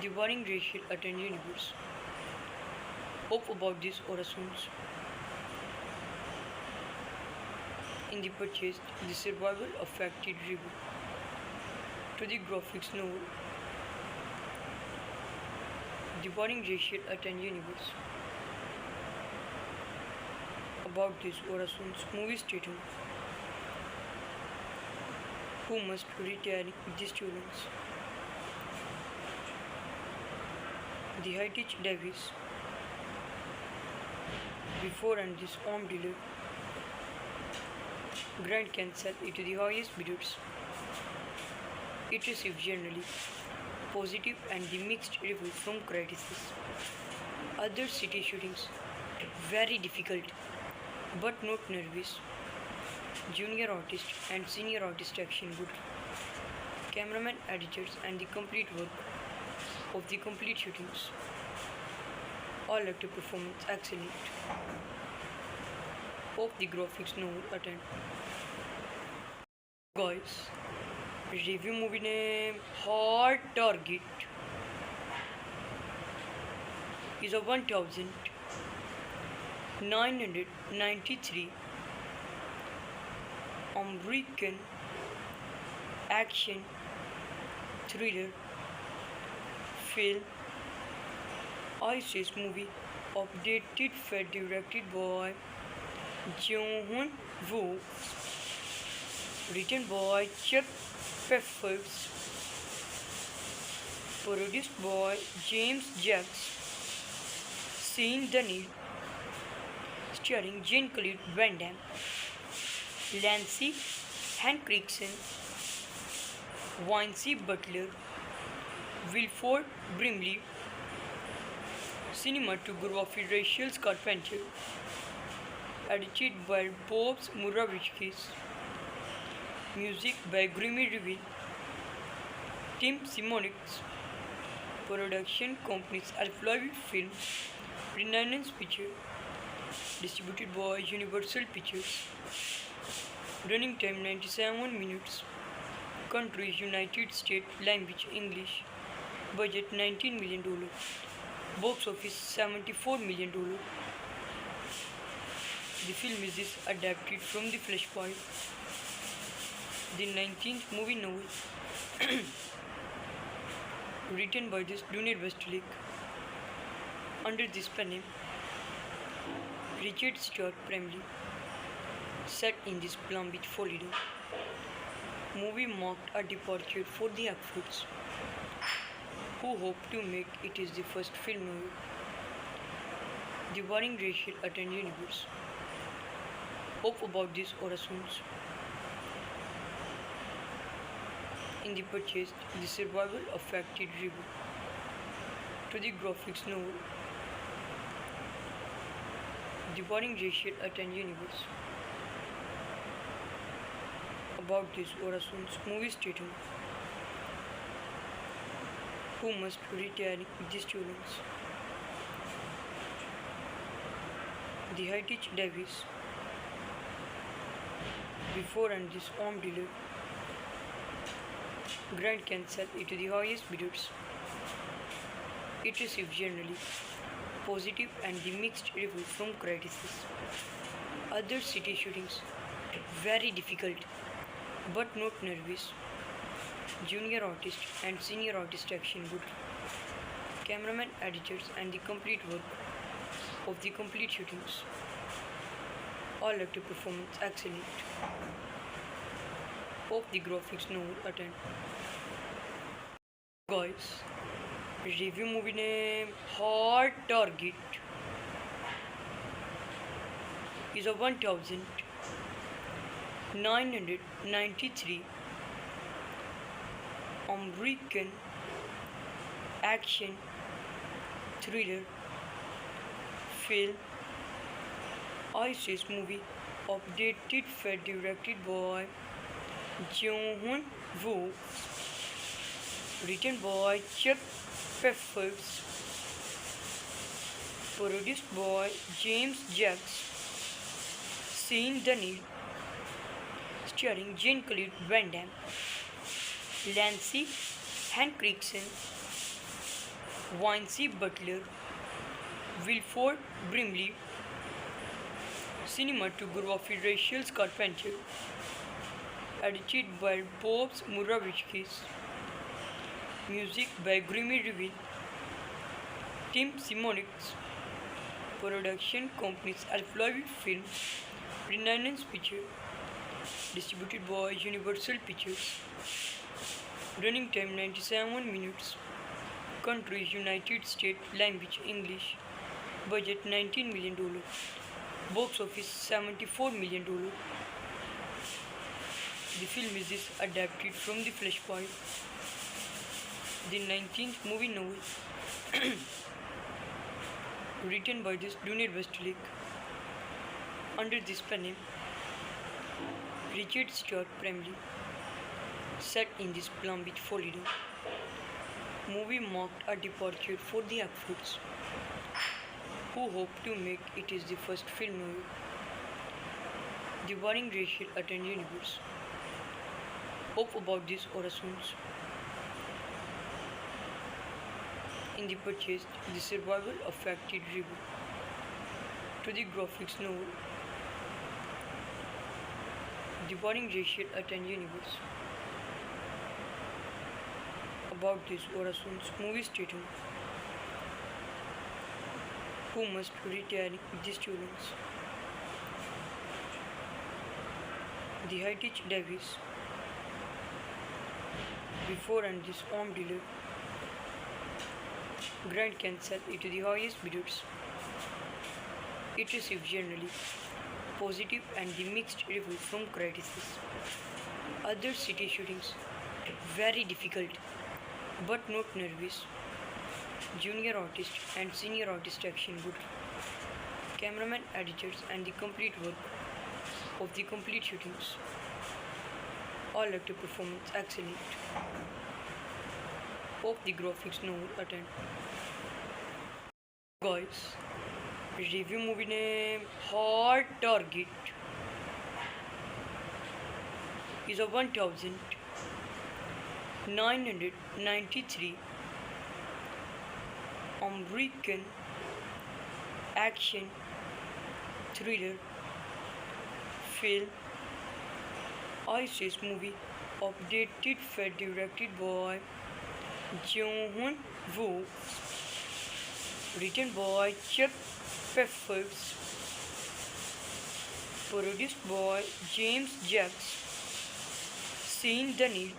devouring racial attend universe. Hope about this Orasons in the purchase, the survival affected review to the graphics novel, devouring racial attend universe. About this Orasons movie stating who must retire the students. The Heritage Davis before and this home dealer Grant cancel it to the highest bidders. It received generally positive and the mixed reviews from critics. Other city shootings very difficult but not nervous. Junior artist and senior artist action good. Cameraman, editors and the complete work of the complete shootings. All actor performance excellent. Of the graphics novel attend. Guys, review movie name Hard Target is a 1993 American action thriller film ISIS movie updated for directed by Jong-hoon Woo, written by Chuck Peppers, produced by James Jacks, Sean Daniel, starring Jean-Claude Van Damme, Lancey Henriksen, Vincy Butler, Wilford Brimley, cinematography Rachel Carpenter, edited by Bob Muravichkis, music by Grimmy Reveal, Tim Simonix, production companies Alphaville Film, Renaissance Picture, distributed by Universal Pictures, running time 97 minutes, country United States, language English, budget $19 million, box office $74 million. The film is adapted from the Flashpoint, the 19th movie novel, written by Dunir Westlake, under this pen name, Richard Stuart Bramley, set in this Palm Beach, Florida. Movie marked a departure for the actors, who hope to make it is the first film novel. The warring racial attend universe. Hope about this Orasons. In the purchase, the survival affected review to the graphics novel. The warring racial attend universe. About this Orasons movie statement. Who must retire the students? The Heritage Davis. Before and this home dealer. Grand Cancel it to the highest bidders. It received generally positive and the mixed review from critics. Other city shootings very difficult but not nervous. Junior artist and senior artist action good. Cameraman, editors and the complete work of the complete shootings. All actor performance excellent. Hope the graphics novel attend. Guys, review movie name Hard Target is a 1993 American action thriller film ISIS movie updated fed directed by Jong-hoon Woo, written by Chuck Peppers, produced by James Jacks, Sean Dunne, starring Jean-Claude Van Damme, Lancey Henriksen, Vincy Butler, Wilford Brimley, cinematography Rachel Carpenter, edited by Bob Muravichkis, music by Grimmy Reveal, Tim Simonix, production companies Alphaville Film, Renaissance Picture, distributed by Universal Pictures, running time 97 minutes, country United States, language English, budget $19 million, box office $74 million. The film is adapted from the Flashpoint, the 19th movie novel, written by Dunir Westlake, under this pen name, Richard Stuart Bramley, set in this Palm Beach, Florida. Movie marked a departure for the actors, who hope to make it is the first film novel. The warring racial attend universe. Hope about this Orasons. In the purchase, the survival affected review to the graphics novel. The warring racial attend universe. About this Orasons movie statement. Who must retire the students? The Heritage Davis. Before and this home dealer. Grand Cancel it to the highest bidders. It received generally positive and the mixed reviews from critics. Other city shootings very difficult but not nervous. Junior artist and senior artist action good. Cameraman, editors, and the complete work of the complete shootings. All actor performance excellent. Hope the graphics no attend. Guys, review movie name Hard Target is a 1993 American action thriller film ISIS movie updated for directed by Jong Woo, written by Chuck Peppers, produced by James Jacks, Sean Dunny,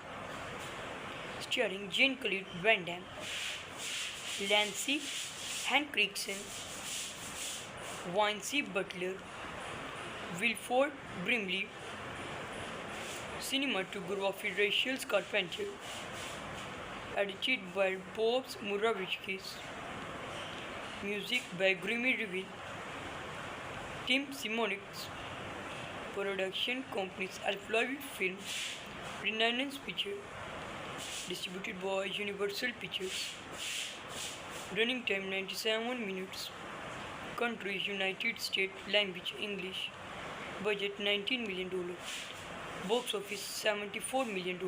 starring Jean-Claude Van Damme, Lance Henriksen, Vince Butler, Wilford Brimley, cinematography Rachel Carpenter, edited by Bob Murawicz, music by Grimmy Reveal, Tim Simonix, production companies Alpha Film, Renaissance Pictures, distributed by Universal Pictures, running time 97 minutes, country United States, language English, budget $19 million, box office $74 million.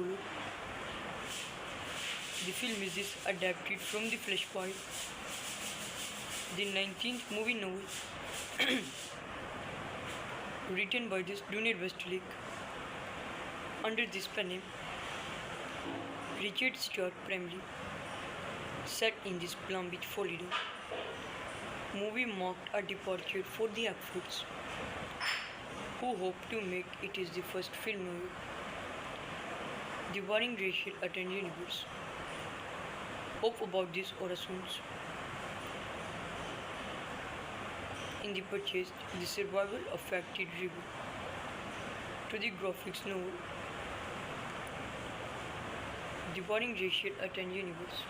The film is adapted from the Flashpoint, the 19th movie novel, written by Donald Westlake, under this pen name, Richard Stark primarily, set in this Palm Beach, Florida. Movie marked a departure for the efforts who hope to make it is the first film novel dividing racial attend universe. Hope about this or assumes. In the purchase, the survival affected review to the graphics novel dividing racial attend universe.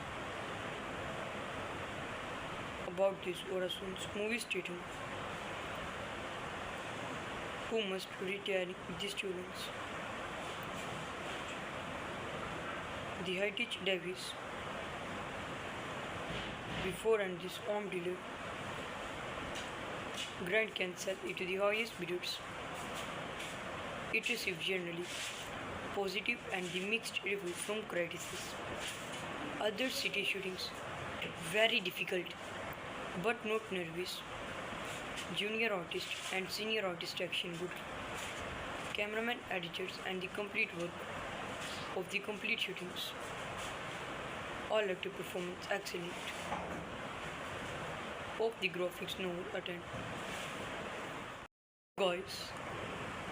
About this or assumes movie statement. Who must retire the students? The Heritage Davis before and this home dealer Grant can sell it to the highest bidders. It received generally positive and the mixed reviews from critics. Other city shootings very difficult but not nervous. Junior artist and senior artist action good. Cameraman, editors, and the complete work of the complete shootings. All actor performance excellent. Hope the graphics no attend. Guys,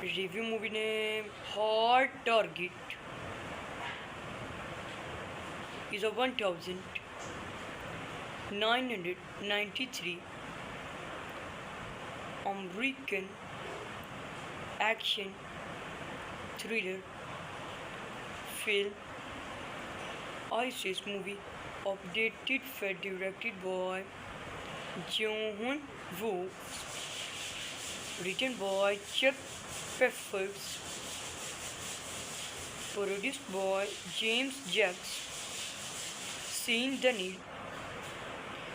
review movie name Hard Target is a 1993 American action thriller film ISIS movie updated for directed by Jong Woo, written by Chuck Peppers, produced by James Jacks, Sean Dunny,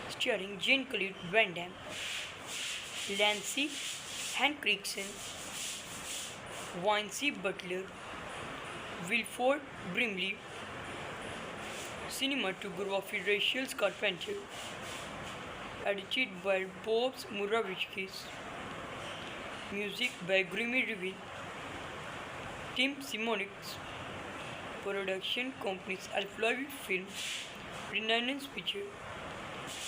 starring Jean-Claude Van Damme, Lance Henriksen, Vince Butler, Wilford Brimley, cinematography Rachel Carpenter, edited by Bob Murawicz, music by Grimmy Reveal, Tim Simonix, production companies Alpha Film, Renaissance Pictures,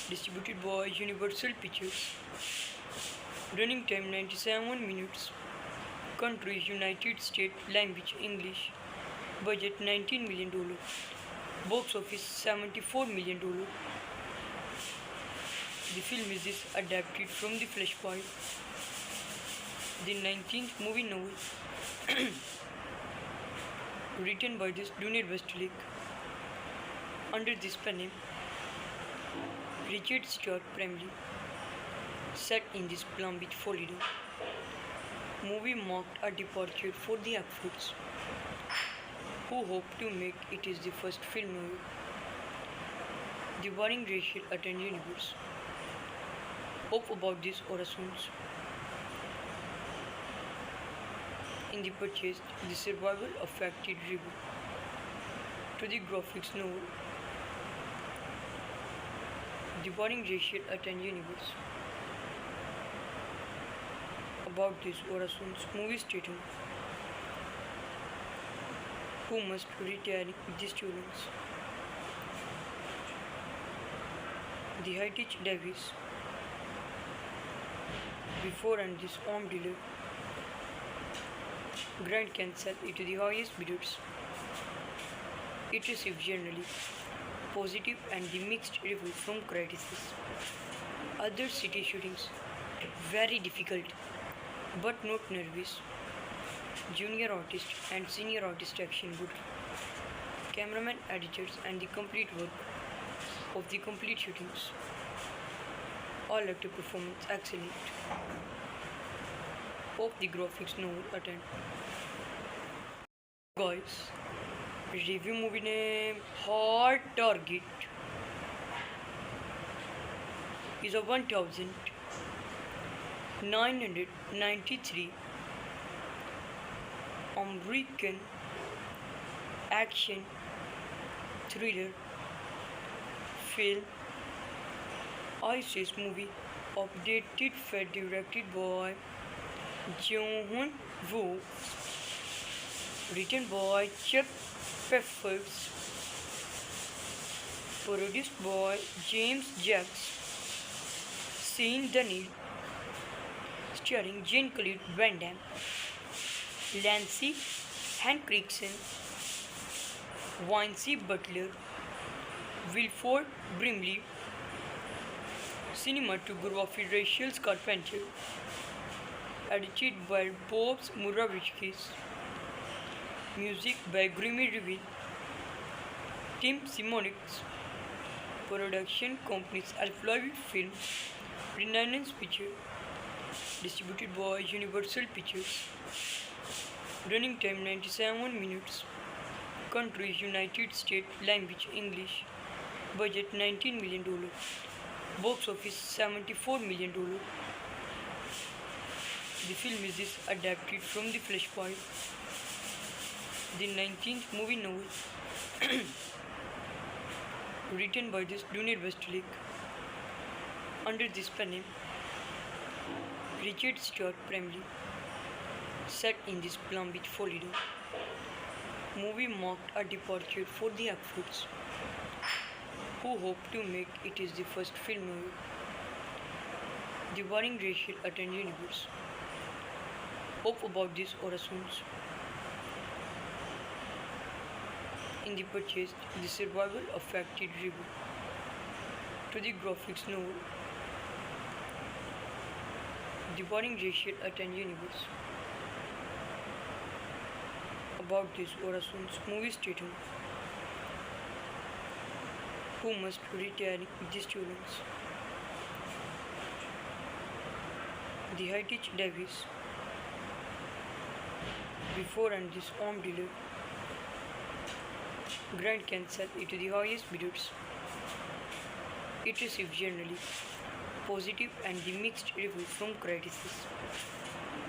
distributed by Universal Pictures, running time 97 minutes, country United States, language English, budget $19 million, box office $74 million. The film is adapted from the Flashpoint, The 19th movie novel written by this Junior Westlake under this pen name Richard Stuart Bramley, set in this Palm Beach, Florida. Movie marked a departure for the Ackfords, who hoped to make it is the first film novel dividing racial attend universe of about these Orasons. In the purchase, the survival affected review to the graphics novel dividing racial attend universe about these Orasons movie stating who must retire with the students. The Heritage Davis before and this home dealer Grant can sell it to the highest bidders. It received generally positive and the mixed reviews from critics. Other city shootings very difficult but not nervous. Junior artist and senior artist action good. Cameraman, editors and the complete work of the complete shootings. All actor performance excellent. Of the graphics novel attend. Guys, review movie name Hard Target is a 1993 American action thriller film ISIS movie updated fed directed by Jong-hoon Woo, written by Chuck Peppers, produced by James Jacks, Sean Daniel, starring Jean-Claude Van Damme, Lance Henriksen, Vince Butler, Wilford Brimley, cinematography Rachel Carpenter, edited by Bob Murawicz, music by Grimmy Reveal, Tim Simonix, production companies Alphaville Film, Renaissance Pictures, distributed by Universal Pictures, running time 97 minutes, country United States, language English, budget $19 million, box office $74 million. The film is adapted from the Flashpoint, the 19th movie novel written by this Junior Westlake under this pen name Richard Stuart Bramley, set in this Palm Beach, Florida. Movie marked a departure for the Ackfords, who hoped to make it is the first film novel dividing racial attend universe of about these Orasons. In the purchase, the survival affected review to the graphics novel dividing racial attend universe about these Orasons movie stating who must retire with the students. The Heritage Davis before and this home dealer Grant can sell it to the highest bidders. It received generally positive and the mixed reviews from critics.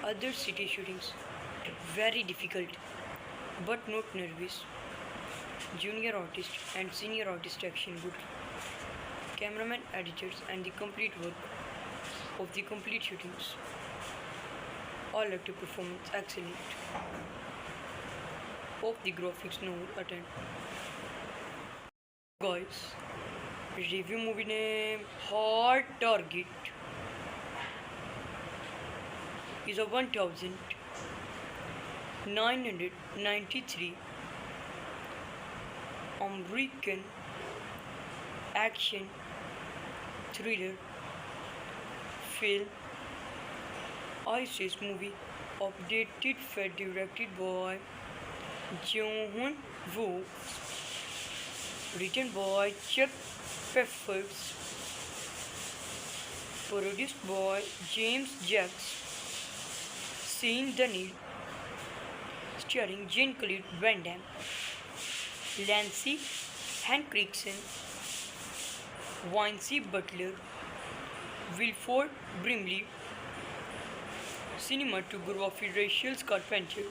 Other city shootings very difficult but not nervous. Junior artist and senior artist action good. Cameraman, editors and the complete work of the complete shootings. All actor performance excellent. Of the graphics novel attend. Guys, review movie name Hard Target is a 1993 American action thriller film ISIS movie updated fed directed by Jung Woo, written by Chuck Peffers, produced by James Jacks, Sean Dunny, starring Jean-Claude Van Damme, Lance Henriksen, Vince Butler, Wilford Brimley, cinematography Rachel Carpenter,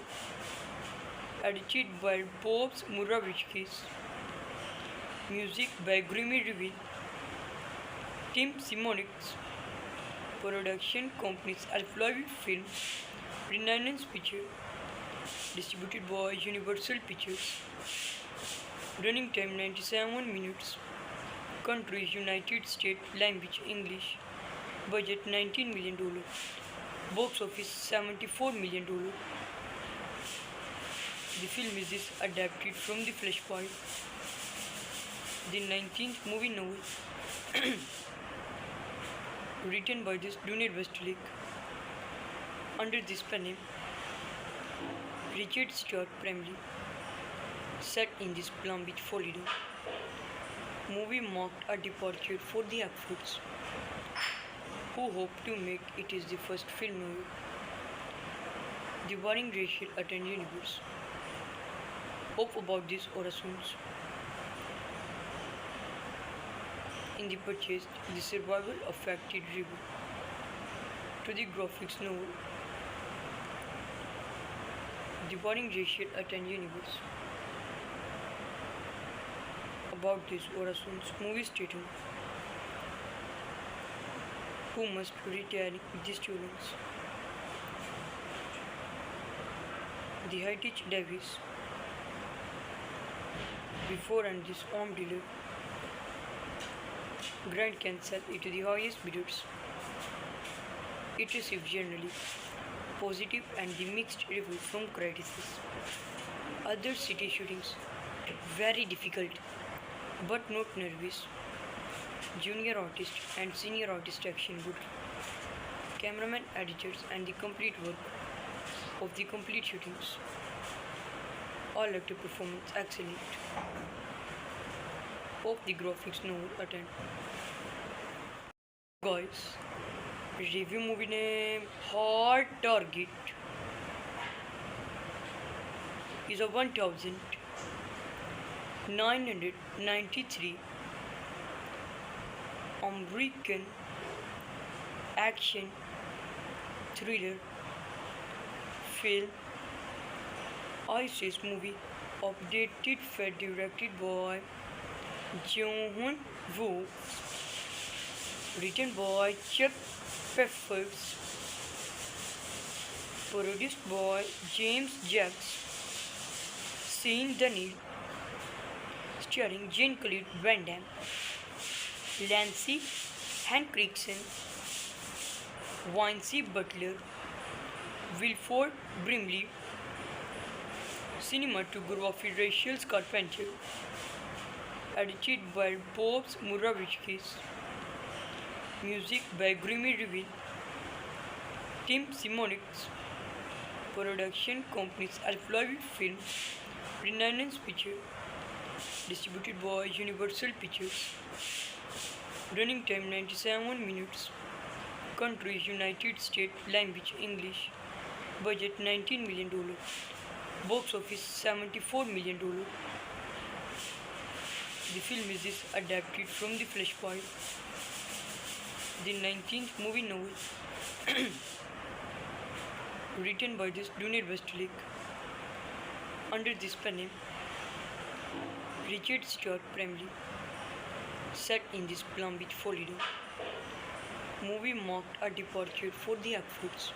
edited by Bob Murawicz, music by Grimmy Reveal, Tim Simonix, production companies Alpha Film, Renaissance Picture, distributed by Universal Pictures, running time 97 minutes, country United States, language English, budget $19 million, box office $74 million. The film is adapted from the Flashpoint, the 19th movie novel, written by Donald Westlake, under this pen name, Richard Stuart Bramley, set in this Palm Beach, Florida. Movie marked a departure for the Ackfords, who hope to make it is the first film novel dividing racial attend universe. Hope about this Orasons. In the purchase, the survival affected review to the graphics novel dividing racial attend universe. About this Orasons movie stating who must retire the students. The Heritage Davis before and this home dealer Grant can sell it to the highest bidders. It received generally positive and the mixed reviews from critics. Other city shootings very difficult but not nervous. Junior artist and senior artist action good. Cameraman, editors and the complete work of the complete shootings. All actor performance excellent. Hope the graphics no attend. Guys, review movie name Hard Target is a 1993 American action thriller film. ISIS movie updated fed directed by Jung Woo, written by Chuck Peffers, produced by James Jacks, Sean Dunny, starring Jean-Claude Van Damme, Lance Henriksen, Vince Butler, Wilford Brimley, cinematography Rachel Carpenter, edited by Bob Murawicz, music by Grimmy Reveal, Tim Simonix, production companies Alpha Film, Renaissance Picture, distributed by Universal Pictures, running time 97 minutes, country United States, language English, budget $19 million, box office $74 million. The film is adapted from the Flashpoint, the 19th movie novel, written by Donald Westlake, under this pen name, Richard Stuart Bramley, set in this Palm Beach, Florida. Movie marked a departure for the Ackfords,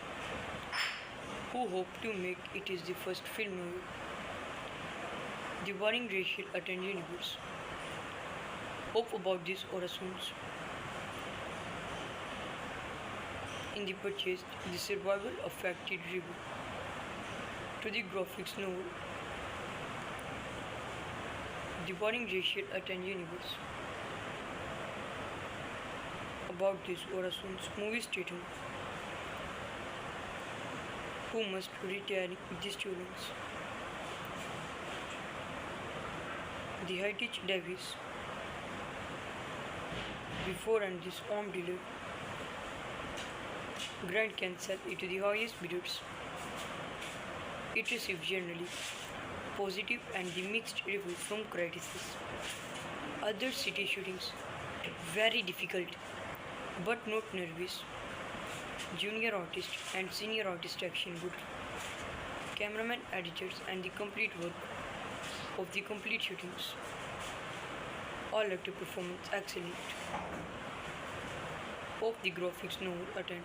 who hope to make it is the first film novel dividing racial attend universe. Hope about this Orasons. In the purchase, the survival affected review to the graphics novel dividing racial attend universe. About this Orasons movie stating who must retiring the students. The Heritage Davis before and this home dealer. Grant can sell it to the highest bidders. It received generally positive and the mixed reviews from critics. Other city shootings very difficult but not nervous. Junior artist and senior artist action good. Cameraman, editors and the complete work of the complete shootings. All actor performance excellent. Of the graphics no attend.